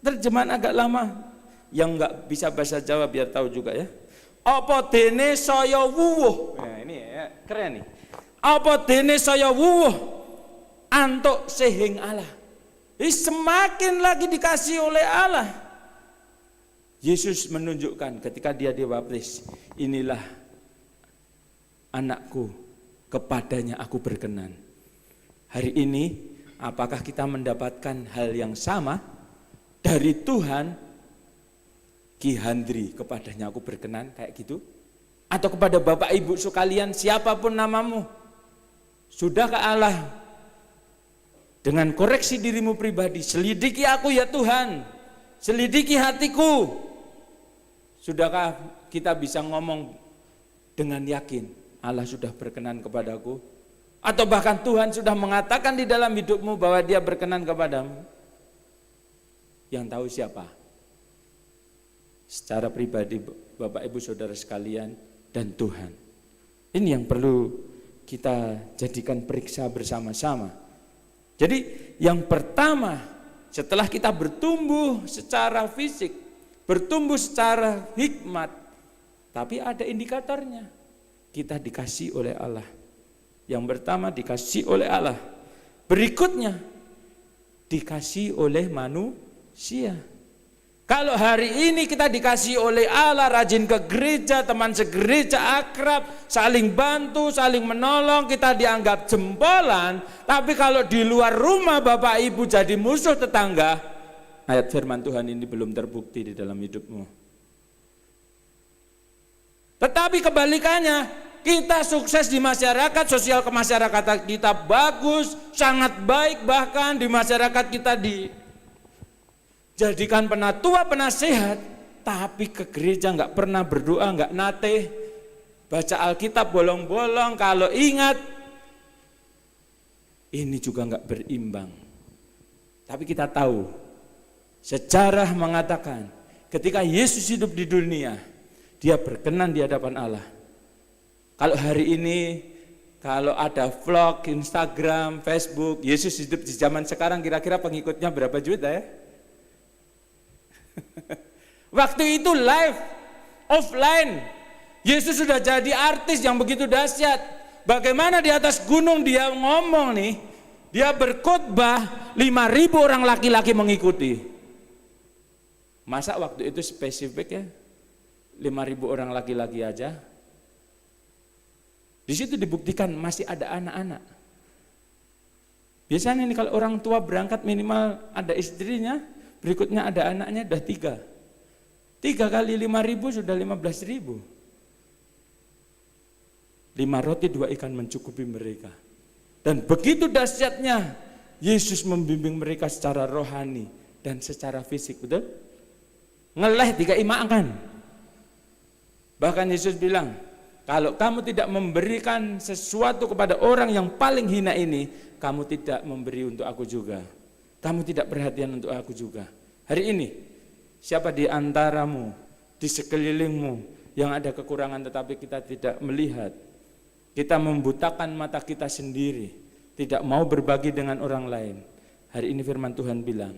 terjemahan agak lama, yang enggak bisa bahasa Jawa biar tahu juga ya. Apa dene saya wuwuh. Nah, ini ya, keren nih. Apa dene saya wuwuh antuk sehing Allah. Jadi semakin lagi dikasih oleh Allah. Yesus menunjukkan ketika dia dibaptis, inilah anakku, kepadanya aku berkenan. Hari ini apakah kita mendapatkan hal yang sama dari Tuhan? Ki Handri, kepadanya aku berkenan, kayak gitu? Atau kepada Bapak Ibu sekalian, siapapun namamu, sudahkah Allah dengan koreksi dirimu pribadi, selidiki aku ya Tuhan, selidiki hatiku? Sudahkah kita bisa ngomong dengan yakin Allah sudah berkenan kepadaku? Atau bahkan Tuhan sudah mengatakan di dalam hidupmu bahwa dia berkenan kepadamu? Yang tahu siapa? Secara pribadi Bapak Ibu Saudara sekalian dan Tuhan. Ini yang perlu kita jadikan periksa bersama-sama. Jadi yang pertama, setelah kita bertumbuh secara fisik, bertumbuh secara hikmat, tapi ada indikatornya. Kita dikasih oleh Allah. Yang pertama dikasih oleh Allah. Berikutnya dikasih oleh manusia. Kalau hari ini kita dikasih oleh Allah, rajin ke gereja, teman segereja akrab, saling bantu, saling menolong, kita dianggap jempolan. Tapi kalau di luar rumah Bapak Ibu jadi musuh tetangga, ayat firman Tuhan ini belum terbukti di dalam hidupmu. Tetapi kebalikannya, kita sukses di masyarakat, sosial kemasyarakatan kita bagus, sangat baik, bahkan di masyarakat kita dijadikan penatua, penasehat, tapi ke gereja nggak pernah berdoa, nggak nate, baca Alkitab bolong-bolong, kalau ingat, ini juga nggak berimbang. Tapi kita tahu, sejarah mengatakan, ketika Yesus hidup di dunia, dia berkenan di hadapan Allah. Kalau hari ini, kalau ada vlog, Instagram, Facebook, Yesus hidup di zaman sekarang kira-kira pengikutnya berapa juta ya? Waktu itu live, offline, Yesus sudah jadi artis yang begitu dahsyat. Bagaimana di atas gunung dia ngomong nih, dia berkhotbah, 5.000 orang laki-laki mengikuti. Masa waktu itu spesifik ya, 5.000 orang laki-laki aja? Di situ dibuktikan masih ada anak-anak. Biasanya ini kalau orang tua berangkat minimal ada istrinya, berikutnya ada anaknya, udah 3. 3 kali 5.000 sudah 15.000. 5 roti 2 ikan mencukupi mereka. Dan begitu dahsyatnya Yesus membimbing mereka secara rohani dan secara fisik, betul? Ngeleh 3 makan. Bahkan Yesus bilang, kalau kamu tidak memberikan sesuatu kepada orang yang paling hina ini, kamu tidak memberi untuk aku juga. Kamu tidak perhatian untuk aku juga. Hari ini, siapa di antaramu, di sekelilingmu yang ada kekurangan tetapi kita tidak melihat? Kita membutakan mata kita sendiri, tidak mau berbagi dengan orang lain. Hari ini firman Tuhan bilang,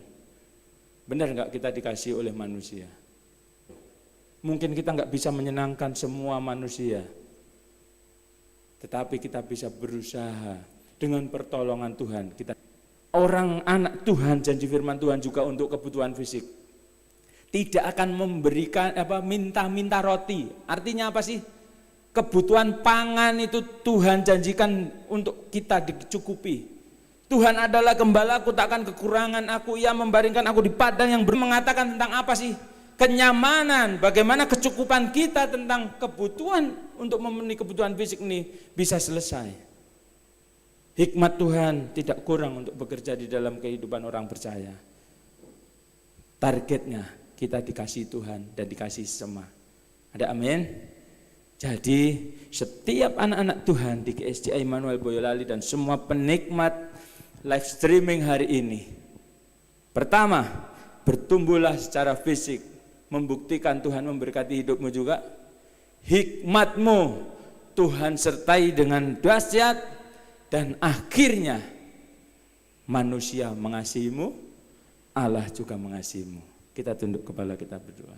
benar enggak kita dikasih oleh manusia? Mungkin kita enggak bisa menyenangkan semua manusia, tetapi kita bisa berusaha dengan pertolongan Tuhan. Kita orang anak Tuhan, janji firman Tuhan juga untuk kebutuhan fisik. Tidak akan memberikan minta-minta roti. Artinya apa sih? Kebutuhan pangan itu Tuhan janjikan untuk kita dicukupi. Tuhan adalah gembalaku, takkan kekurangan aku. Ia membaringkan aku di padang yang mengatakan tentang apa sih? Kenyamanan, bagaimana kecukupan kita tentang kebutuhan untuk memenuhi kebutuhan fisik ini bisa selesai. Hikmat Tuhan tidak kurang untuk bekerja di dalam kehidupan orang percaya. Targetnya kita dikasih Tuhan dan dikasih sesama. Ada amin? Jadi setiap anak-anak Tuhan di GSJ Immanuel Boyolali dan semua penikmat live streaming hari ini, pertama, bertumbuhlah secara fisik, membuktikan Tuhan memberkati hidupmu juga. Hikmatmu Tuhan sertai dengan dahsyat. Dan akhirnya manusia mengasihimu, Allah juga mengasihimu. Kita tunduk kepala, kita berdoa.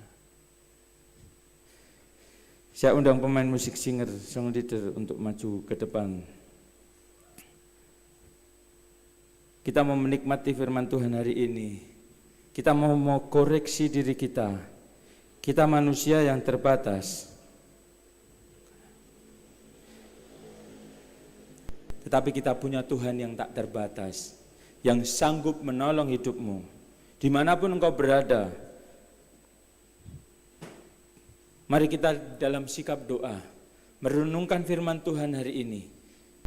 Saya undang pemain musik singer, song leader untuk maju ke depan. Kita mau menikmati firman Tuhan hari ini. Kita mau koreksi diri kita. Kita manusia yang terbatas. Tetapi kita punya Tuhan yang tak terbatas, yang sanggup menolong hidupmu, dimanapun engkau berada. Mari kita dalam sikap doa, merenungkan firman Tuhan hari ini.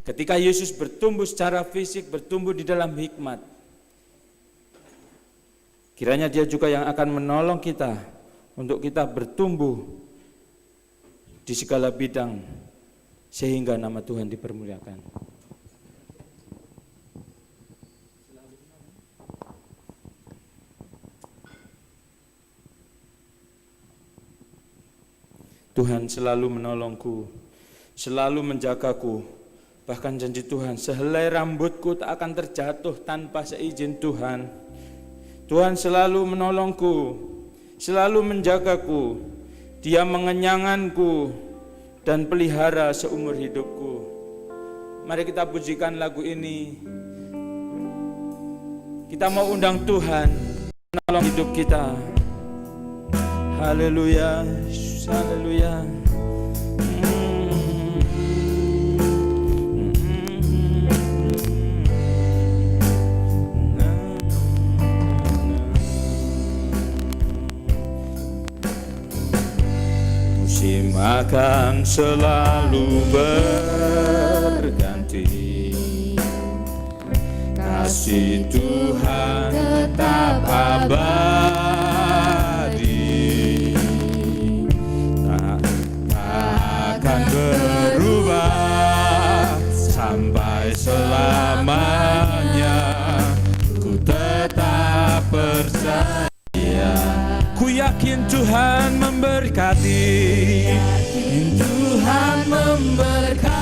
Ketika Yesus bertumbuh secara fisik, bertumbuh di dalam hikmat, kiranya Dia juga yang akan menolong kita, untuk kita bertumbuh di segala bidang, sehingga nama Tuhan dipermuliakan. Tuhan selalu menolongku, selalu menjagaku. Bahkan janji Tuhan, sehelai rambutku tak akan terjatuh tanpa seizin Tuhan. Tuhan selalu menolongku, selalu menjagaku. Dia mengenyangkanku dan pelihara seumur hidupku. Mari kita pujikan lagu ini. Kita mau undang Tuhan menolong hidup kita. Haleluya, haleluya. Musim akan selalu berganti, kasih Tuhan tetap abadi, tak akan berubah sampai selamanya. Ku tetap percaya, ku yakin Tuhan memberkati, Tuhan memberkati.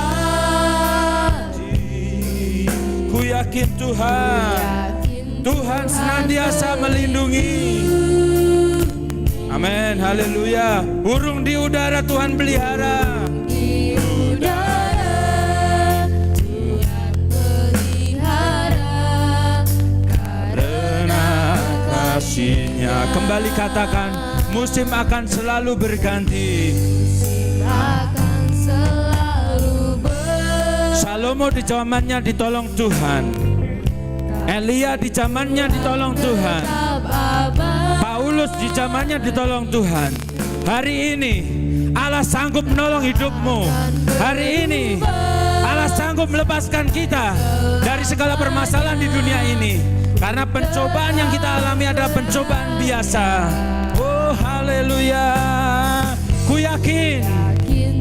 Ku yakin Tuhan senantiasa melindungi. Amin, haleluya. Burung di udara Tuhan pelihara. Di udara Tuhan pelihara, Karena kasih-Nya. Kembali katakan, musim akan selalu berganti. akan selalu Salomo di zamannya ditolong Tuhan. Elia di zamannya ditolong Tuhan. Paulus di zamannya ditolong Tuhan. Hari ini Allah sanggup menolong hidupmu. Hari ini Allah sanggup melepaskan kita dari segala permasalahan di dunia ini. Karena pencobaan yang kita alami adalah pencobaan biasa. Oh haleluya. Ku yakin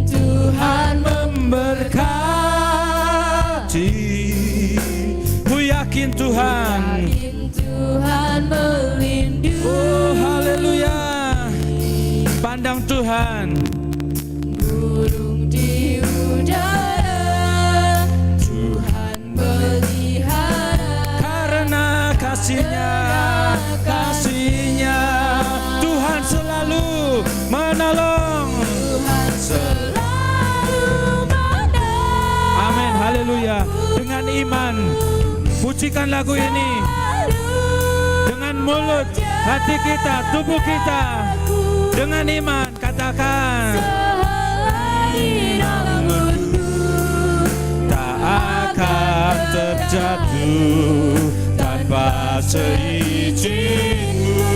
Tuhan memberkati. Ku yakin Tuhan melindungi. Oh haleluya. Pandang Tuhan, Burung di udara Tuhan pelihara, karena kasih-Nya Tuhan selalu menolong. Tuhan selalu menolong. Amin, haleluya. Dengan iman pujikan lagu ini. Dengan mulut, hati kita, tubuh kita. Dengan iman katakan, tak akan terjatuh tanpa seizin-Mu.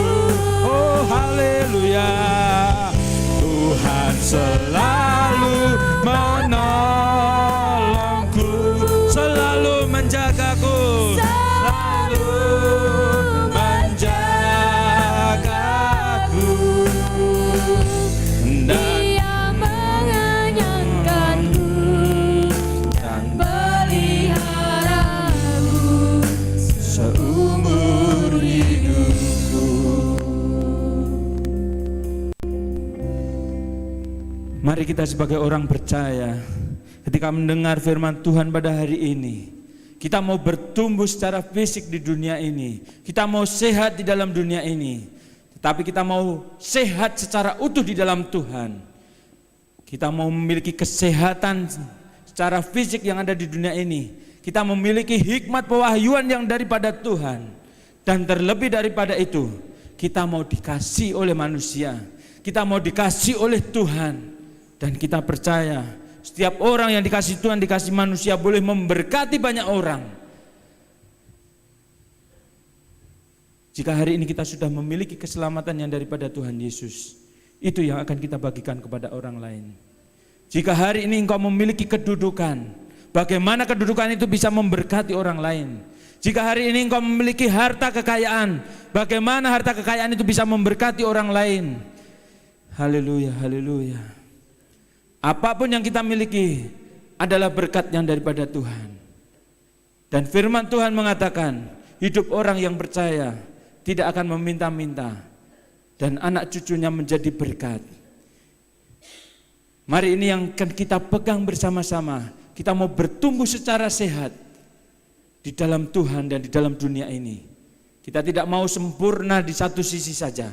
Oh haleluya. Tuhan selalu menolongku, selalu menjaga Mari kita sebagai orang percaya, ketika mendengar firman Tuhan pada hari ini, kita mau bertumbuh secara fisik di dunia ini, kita mau sehat di dalam dunia ini, tetapi kita mau sehat secara utuh di dalam Tuhan. Kita mau memiliki kesehatan secara fisik yang ada di dunia ini. Kita memiliki hikmat pewahyuan yang daripada Tuhan. Dan terlebih daripada itu, kita mau dikasih oleh manusia, kita mau dikasih oleh Tuhan. Dan kita percaya setiap orang yang dikasih Tuhan, dikasih manusia, boleh memberkati banyak orang. Jika hari ini kita sudah memiliki keselamatan yang daripada Tuhan Yesus, itu yang akan kita bagikan kepada orang lain. Jika hari ini engkau memiliki kedudukan, bagaimana kedudukan itu bisa memberkati orang lain? Jika hari ini engkau memiliki harta kekayaan, bagaimana harta kekayaan itu bisa memberkati orang lain? Haleluya, haleluya. Apapun yang kita miliki adalah berkat yang daripada Tuhan. Dan firman Tuhan mengatakan, hidup orang yang percaya tidak akan meminta-minta, dan anak cucunya menjadi berkat. Mari ini yang akan kita pegang bersama-sama. Kita mau bertumbuh secara sehat di dalam Tuhan dan di dalam dunia ini. Kita tidak mau sempurna di satu sisi saja,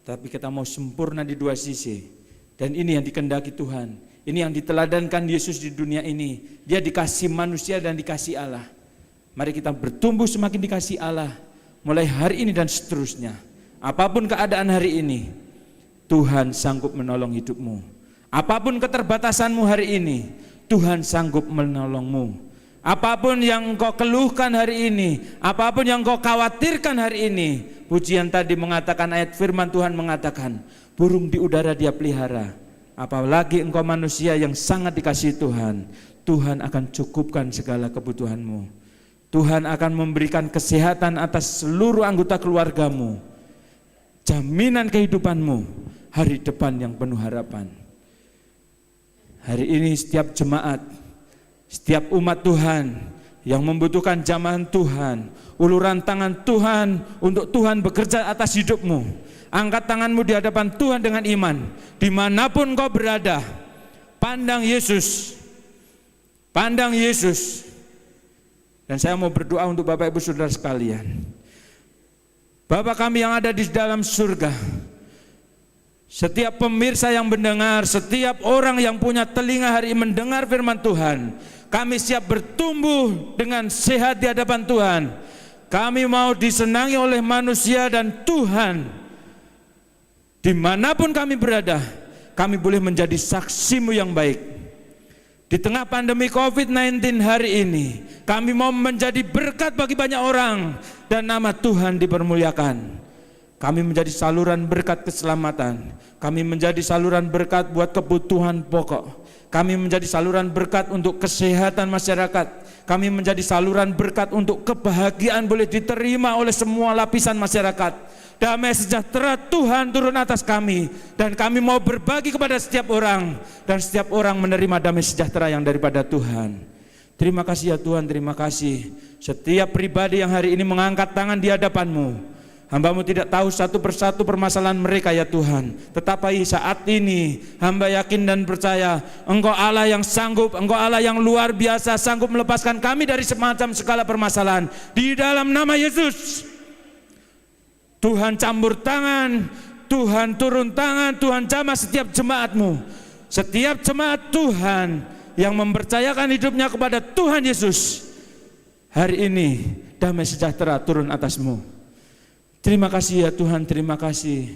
tapi kita mau sempurna di dua sisi. Dan ini yang dikehendaki Tuhan. Ini yang diteladankan Yesus di dunia ini. Dia dikasih manusia dan dikasih Allah. Mari kita bertumbuh semakin dikasih Allah mulai hari ini dan seterusnya. Apapun keadaan hari ini, Tuhan sanggup menolong hidupmu. Apapun keterbatasanmu hari ini, Tuhan sanggup menolongmu. Apapun yang engkau keluhkan hari ini, apapun yang engkau khawatirkan hari ini, pujian tadi mengatakan, ayat firman Tuhan mengatakan, burung di udara dia pelihara. Apalagi engkau manusia yang sangat dikasihi Tuhan, Tuhan akan cukupkan segala kebutuhanmu. Tuhan akan memberikan kesehatan atas seluruh anggota keluargamu, jaminan kehidupanmu, hari depan yang penuh harapan. Hari ini setiap jemaat, setiap umat Tuhan yang membutuhkan jamahan Tuhan, uluran tangan Tuhan untuk Tuhan bekerja atas hidupmu. Angkat tanganmu di hadapan Tuhan dengan iman. Dimanapun kau berada, pandang Yesus. Pandang Yesus. Dan saya mau berdoa untuk Bapak Ibu Saudara sekalian. Bapa kami yang ada di dalam surga, setiap pemirsa yang mendengar, setiap orang yang punya telinga hari ini mendengar firman Tuhan, kami siap bertumbuh dengan sehat di hadapan Tuhan. Kami mau disenangi oleh manusia dan Tuhan. Dimanapun kami berada, kami boleh menjadi saksimu yang baik. Di tengah pandemi COVID-19 hari ini, kami mau menjadi berkat bagi banyak orang dan nama Tuhan dipermuliakan. Kami menjadi saluran berkat keselamatan. Kami menjadi saluran berkat buat kebutuhan pokok. Kami menjadi saluran berkat untuk kesehatan masyarakat. Kami menjadi saluran berkat untuk kebahagiaan boleh diterima oleh semua lapisan masyarakat. Damai sejahtera Tuhan turun atas kami, dan kami mau berbagi kepada setiap orang, dan setiap orang menerima damai sejahtera yang daripada Tuhan. Terima kasih ya Tuhan, terima kasih. Setiap pribadi yang hari ini mengangkat tangan di hadapan-Mu, hamba-Mu tidak tahu satu persatu permasalahan mereka ya Tuhan. Tetapi saat ini hamba yakin dan percaya Engkau Allah yang sanggup, Engkau Allah yang luar biasa, sanggup melepaskan kami dari semacam segala permasalahan. Di dalam nama Yesus, Tuhan campur tangan, Tuhan turun tangan, Tuhan jamah setiap jemaat-Mu. Setiap jemaat Tuhan yang mempercayakan hidupnya kepada Tuhan Yesus, hari ini damai sejahtera turun atas-Mu. Terima kasih ya Tuhan, terima kasih.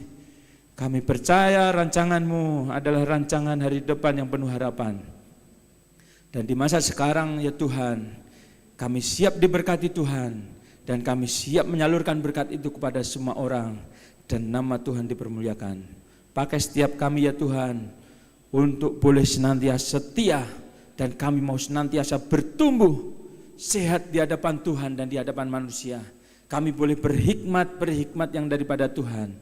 Kami percaya rancangan-Mu adalah rancangan hari depan yang penuh harapan. Dan di masa sekarang ya Tuhan, kami siap diberkati Tuhan. Dan kami siap menyalurkan berkat itu kepada semua orang. Dan nama Tuhan dipermuliakan. Pakai setiap kami ya Tuhan, untuk boleh senantiasa setia. Dan kami mau senantiasa bertumbuh sehat di hadapan Tuhan dan di hadapan manusia. Kami boleh berhikmat yang daripada Tuhan,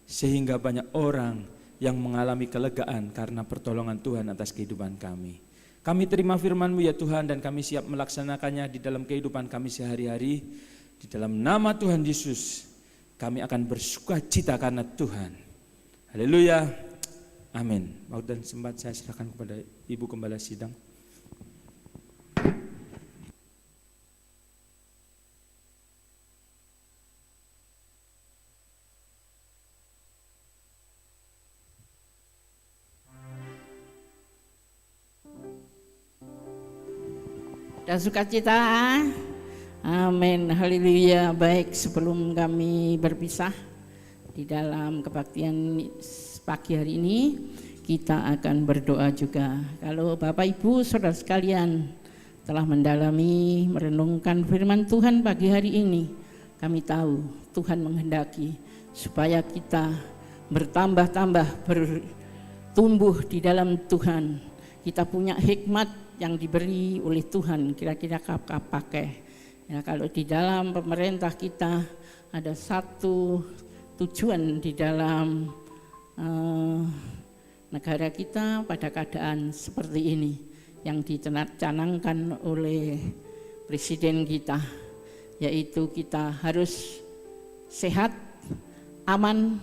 sehingga banyak orang yang mengalami kelegaan karena pertolongan Tuhan atas kehidupan kami. Kami terima firman-Mu ya Tuhan, dan kami siap melaksanakannya di dalam kehidupan kami sehari-hari. Di dalam nama Tuhan Yesus, kami akan bersuka cita karena Tuhan. Haleluya, Amin. Waktu dan sempat saya serahkan kepada Ibu Gembala Sidang. Dan sukacita. Amin, haleluya. Baik, sebelum kami berpisah di dalam kebaktian pagi hari ini, kita akan berdoa juga. Kalau Bapak Ibu Saudara sekalian telah mendalami merenungkan firman Tuhan pagi hari ini, kami tahu Tuhan menghendaki supaya kita bertambah-tambah bertumbuh di dalam Tuhan. Kita punya hikmat yang diberi oleh Tuhan, kira-kira apa pakai. Ya, kalau di dalam pemerintah kita ada satu tujuan di dalam negara kita pada keadaan seperti ini yang dicanangkan oleh presiden kita, yaitu kita harus sehat, aman,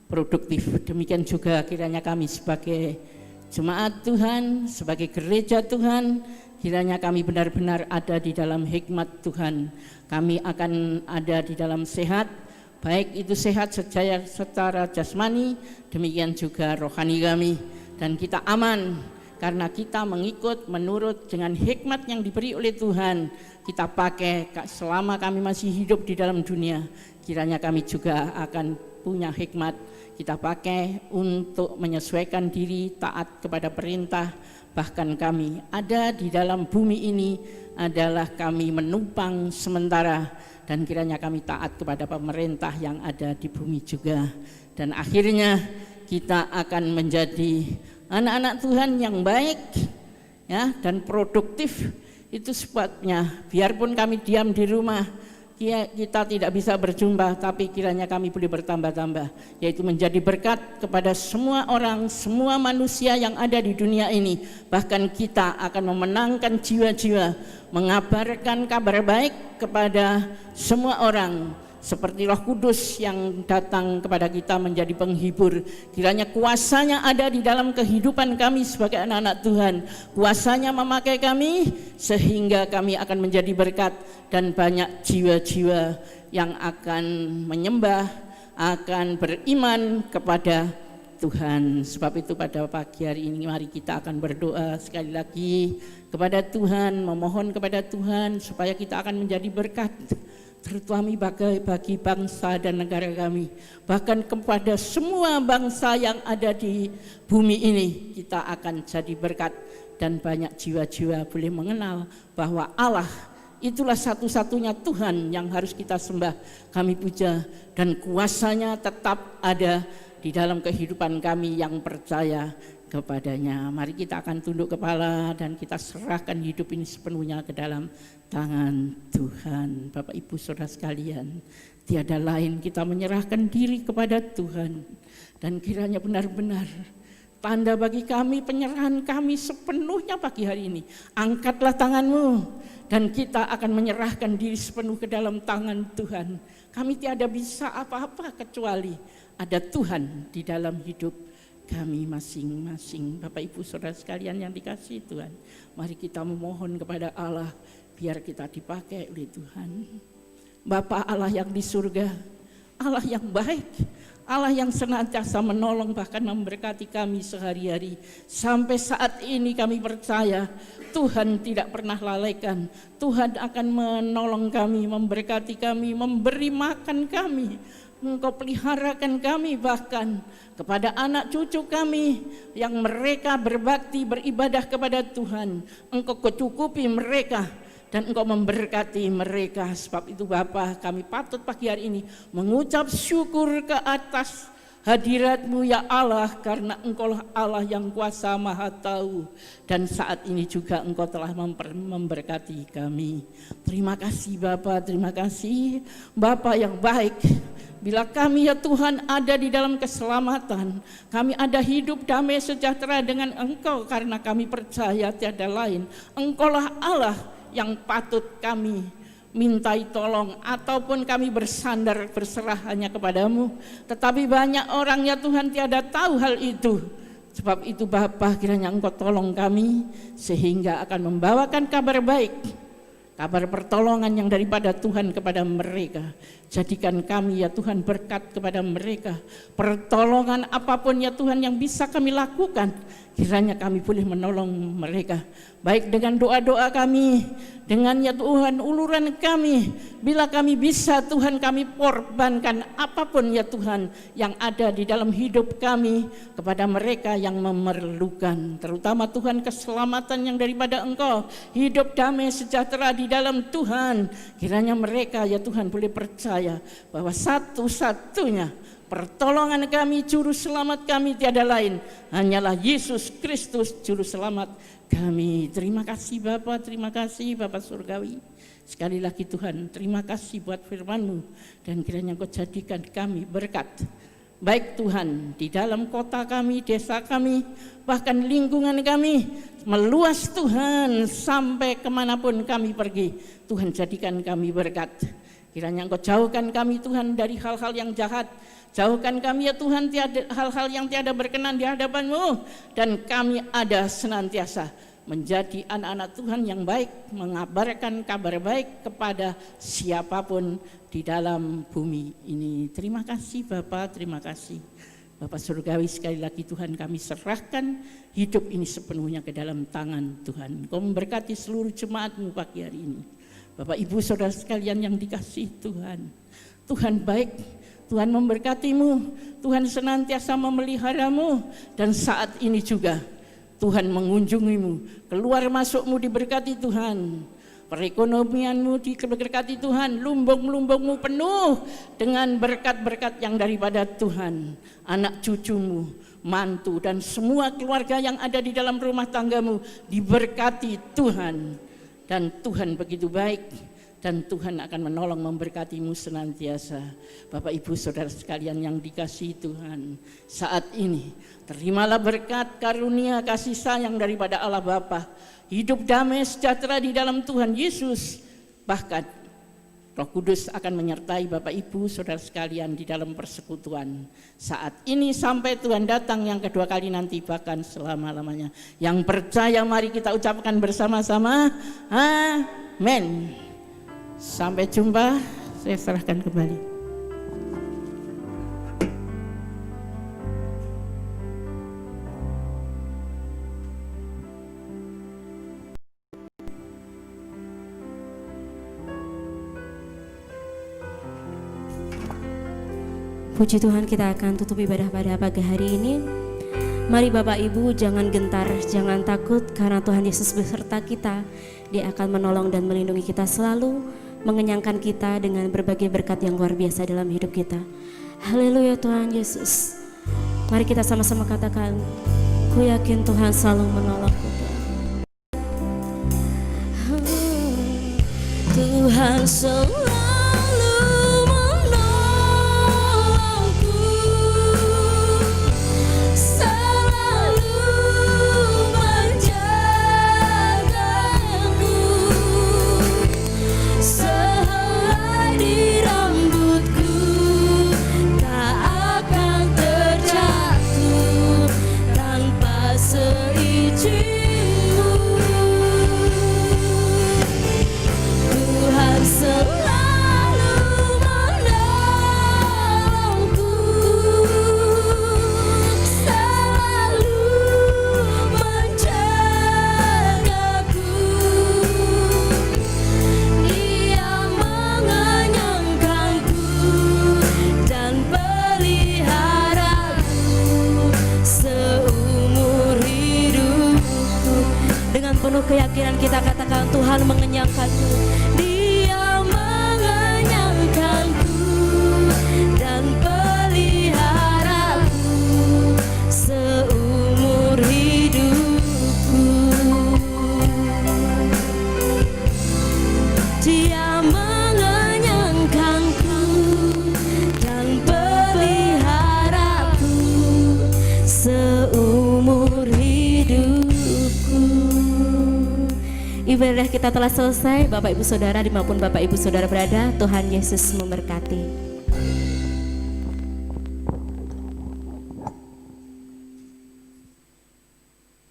produktif. Demikian juga kiranya kami sebagai jemaat Tuhan, sebagai gereja Tuhan, kiranya kami benar-benar ada di dalam hikmat Tuhan. Kami akan ada di dalam sehat, baik itu sehat secara jasmani, demikian juga rohani kami. Dan kita aman karena kita mengikut menurut dengan hikmat yang diberi oleh Tuhan. Kita pakai selama kami masih hidup di dalam dunia. Kiranya kami juga akan punya hikmat kita pakai untuk menyesuaikan diri taat kepada perintah. Bahkan kami ada di dalam bumi ini adalah kami menumpang sementara, dan kiranya kami taat kepada pemerintah yang ada di bumi juga. Dan akhirnya kita akan menjadi anak-anak Tuhan yang baik ya, dan produktif. Itu sebabnya biarpun kami diam di rumah, kita tidak bisa berjumpa, tapi kiranya kami boleh bertambah-tambah, yaitu menjadi berkat kepada semua orang, semua manusia yang ada di dunia ini. Bahkan kita akan memenangkan jiwa-jiwa, mengabarkan kabar baik kepada semua orang, seperti Roh Kudus yang datang kepada kita menjadi penghibur. Kiranya kuasanya ada di dalam kehidupan kami sebagai anak-anak Tuhan. Kuasanya memakai kami sehingga kami akan menjadi berkat, dan banyak jiwa-jiwa yang akan menyembah, akan beriman kepada Tuhan. Sebab itu pada pagi hari ini mari kita akan berdoa sekali lagi kepada Tuhan, memohon kepada Tuhan supaya kita akan menjadi berkat, terutama bagi bangsa dan negara kami, bahkan kepada semua bangsa yang ada di bumi ini. Kita akan jadi berkat, dan banyak jiwa-jiwa boleh mengenal bahwa Allah itulah satu-satunya Tuhan yang harus kita sembah, kami puja, dan kuasanya tetap ada di dalam kehidupan kami yang percaya kepadanya. Mari kita akan tunduk kepala dan kita serahkan hidup ini sepenuhnya ke dalam tangan Tuhan. Bapak Ibu Saudara sekalian, tiada lain kita menyerahkan diri kepada Tuhan, dan kiranya benar-benar tanda bagi kami penyerahan kami sepenuhnya pagi hari ini. Angkatlah tanganmu dan kita akan menyerahkan diri sepenuh ke dalam tangan Tuhan. Kami tiada bisa apa-apa kecuali ada Tuhan di dalam hidup kami masing-masing. Bapak Ibu Saudara sekalian yang dikasihi Tuhan, mari kita memohon kepada Allah biar kita dipakai oleh Tuhan. Bapa Allah yang di surga, Allah yang baik, Allah yang senantiasa menolong bahkan memberkati kami sehari-hari. Sampai saat ini kami percaya Tuhan tidak pernah lalaikan. Tuhan akan menolong kami, memberkati kami, memberi makan kami. Engkau peliharakan kami bahkan kepada anak cucu kami yang mereka berbakti beribadah kepada Tuhan. Engkau kecukupi mereka dan Engkau memberkati mereka. Sebab itu Bapa, kami patut pagi hari ini mengucap syukur ke atas hadirat-Mu ya Allah, karena Engkaulah Allah yang kuasa maha tahu, dan saat ini juga Engkau telah memberkati kami. Terima kasih Bapa, terima kasih Bapa yang baik. Bila kami ya Tuhan ada di dalam keselamatan, kami ada hidup damai sejahtera dengan Engkau, karena kami percaya tiada lain. Engkaulah Allah yang patut kami mintai tolong, ataupun kami bersandar berserah hanya kepadamu. Tetapi banyak orang ya Tuhan tiada tahu hal itu. Sebab itu Bapa, kiranya Engkau tolong kami sehingga akan membawakan kabar baik, kabar pertolongan yang daripada Tuhan kepada mereka. Jadikan kami ya Tuhan berkat kepada mereka. Pertolongan apapun ya Tuhan yang bisa kami lakukan, kiranya kami boleh menolong mereka. Baik dengan doa-doa kami, dengan ya Tuhan uluran kami. Bila kami bisa Tuhan, kami korbankan apapun ya Tuhan yang ada di dalam hidup kami kepada mereka yang memerlukan. Terutama Tuhan keselamatan yang daripada Engkau, hidup damai sejahtera di dalam Tuhan. Kiranya mereka ya Tuhan boleh percaya bahwa satu-satunya pertolongan kami, juru selamat kami tiada lain, hanyalah Yesus Kristus juru selamat kami. Terima kasih Bapa, terima kasih Bapa Surgawi. Sekali lagi Tuhan, terima kasih buat firman-Mu, dan kiranya Engkau jadikan kami berkat. Baik Tuhan, di dalam kota kami, desa kami, bahkan lingkungan kami, meluas Tuhan sampai kemanapun kami pergi. Tuhan jadikan kami berkat. Kiranya Engkau jauhkan kami Tuhan dari hal-hal yang jahat. Jauhkan kami ya Tuhan hal-hal yang tiada berkenan di hadapan-Mu. Dan kami ada senantiasa menjadi anak-anak Tuhan yang baik, mengabarkan kabar baik kepada siapapun di dalam bumi ini. Terima kasih Bapa, terima kasih Bapa Surgawi. Sekali lagi Tuhan, kami serahkan hidup ini sepenuhnya ke dalam tangan Tuhan. Kau memberkati seluruh jemaat-Mu pagi hari ini. Bapak Ibu Saudara sekalian yang dikasihi Tuhan, Tuhan baik, Tuhan memberkati-Mu, Tuhan senantiasa memelihara-Mu, dan saat ini juga Tuhan mengunjungi-Mu, keluar masuk-Mu diberkati Tuhan, perekonomian-Mu diberkati Tuhan, lumbung-lumbung-Mu penuh dengan berkat-berkat yang daripada Tuhan, anak cucu-Mu, mantu, dan semua keluarga yang ada di dalam rumah tangga-Mu diberkati Tuhan. Dan Tuhan begitu baik, dan Tuhan akan menolong memberkati-Mu senantiasa. Bapak Ibu Saudara sekalian yang dikasihi Tuhan, saat ini terimalah berkat karunia kasih sayang daripada Allah Bapa, hidup damai sejahtera di dalam Tuhan Yesus. Bahkan Roh Kudus akan menyertai Bapak Ibu Saudara sekalian di dalam persekutuan saat ini sampai Tuhan datang yang kedua kali nanti, bahkan selama-lamanya. Yang percaya mari kita ucapkan bersama-sama, amin. Sampai jumpa, saya serahkan kembali. Puji Tuhan, kita akan tutup ibadah pada pagi hari ini. Mari Bapak Ibu jangan gentar, jangan takut, karena Tuhan Yesus beserta kita. Dia akan menolong dan melindungi kita selalu, mengenyangkan kita dengan berbagai berkat yang luar biasa dalam hidup kita. Haleluya Tuhan Yesus. Mari kita sama-sama katakan, ku yakin Tuhan selalu menolongku. Tuhan selalu keyakinan kita katakan, Tuhan mengenyangkanku, Dia mengenyangkanku dan peliharaku seumur hidupku. Dia mengenyangkanku dan peliharaku seumur hidupku. Ibadah kita telah selesai. Bapak Ibu Saudara dimanapun Bapak Ibu Saudara berada, Tuhan Yesus memberkati.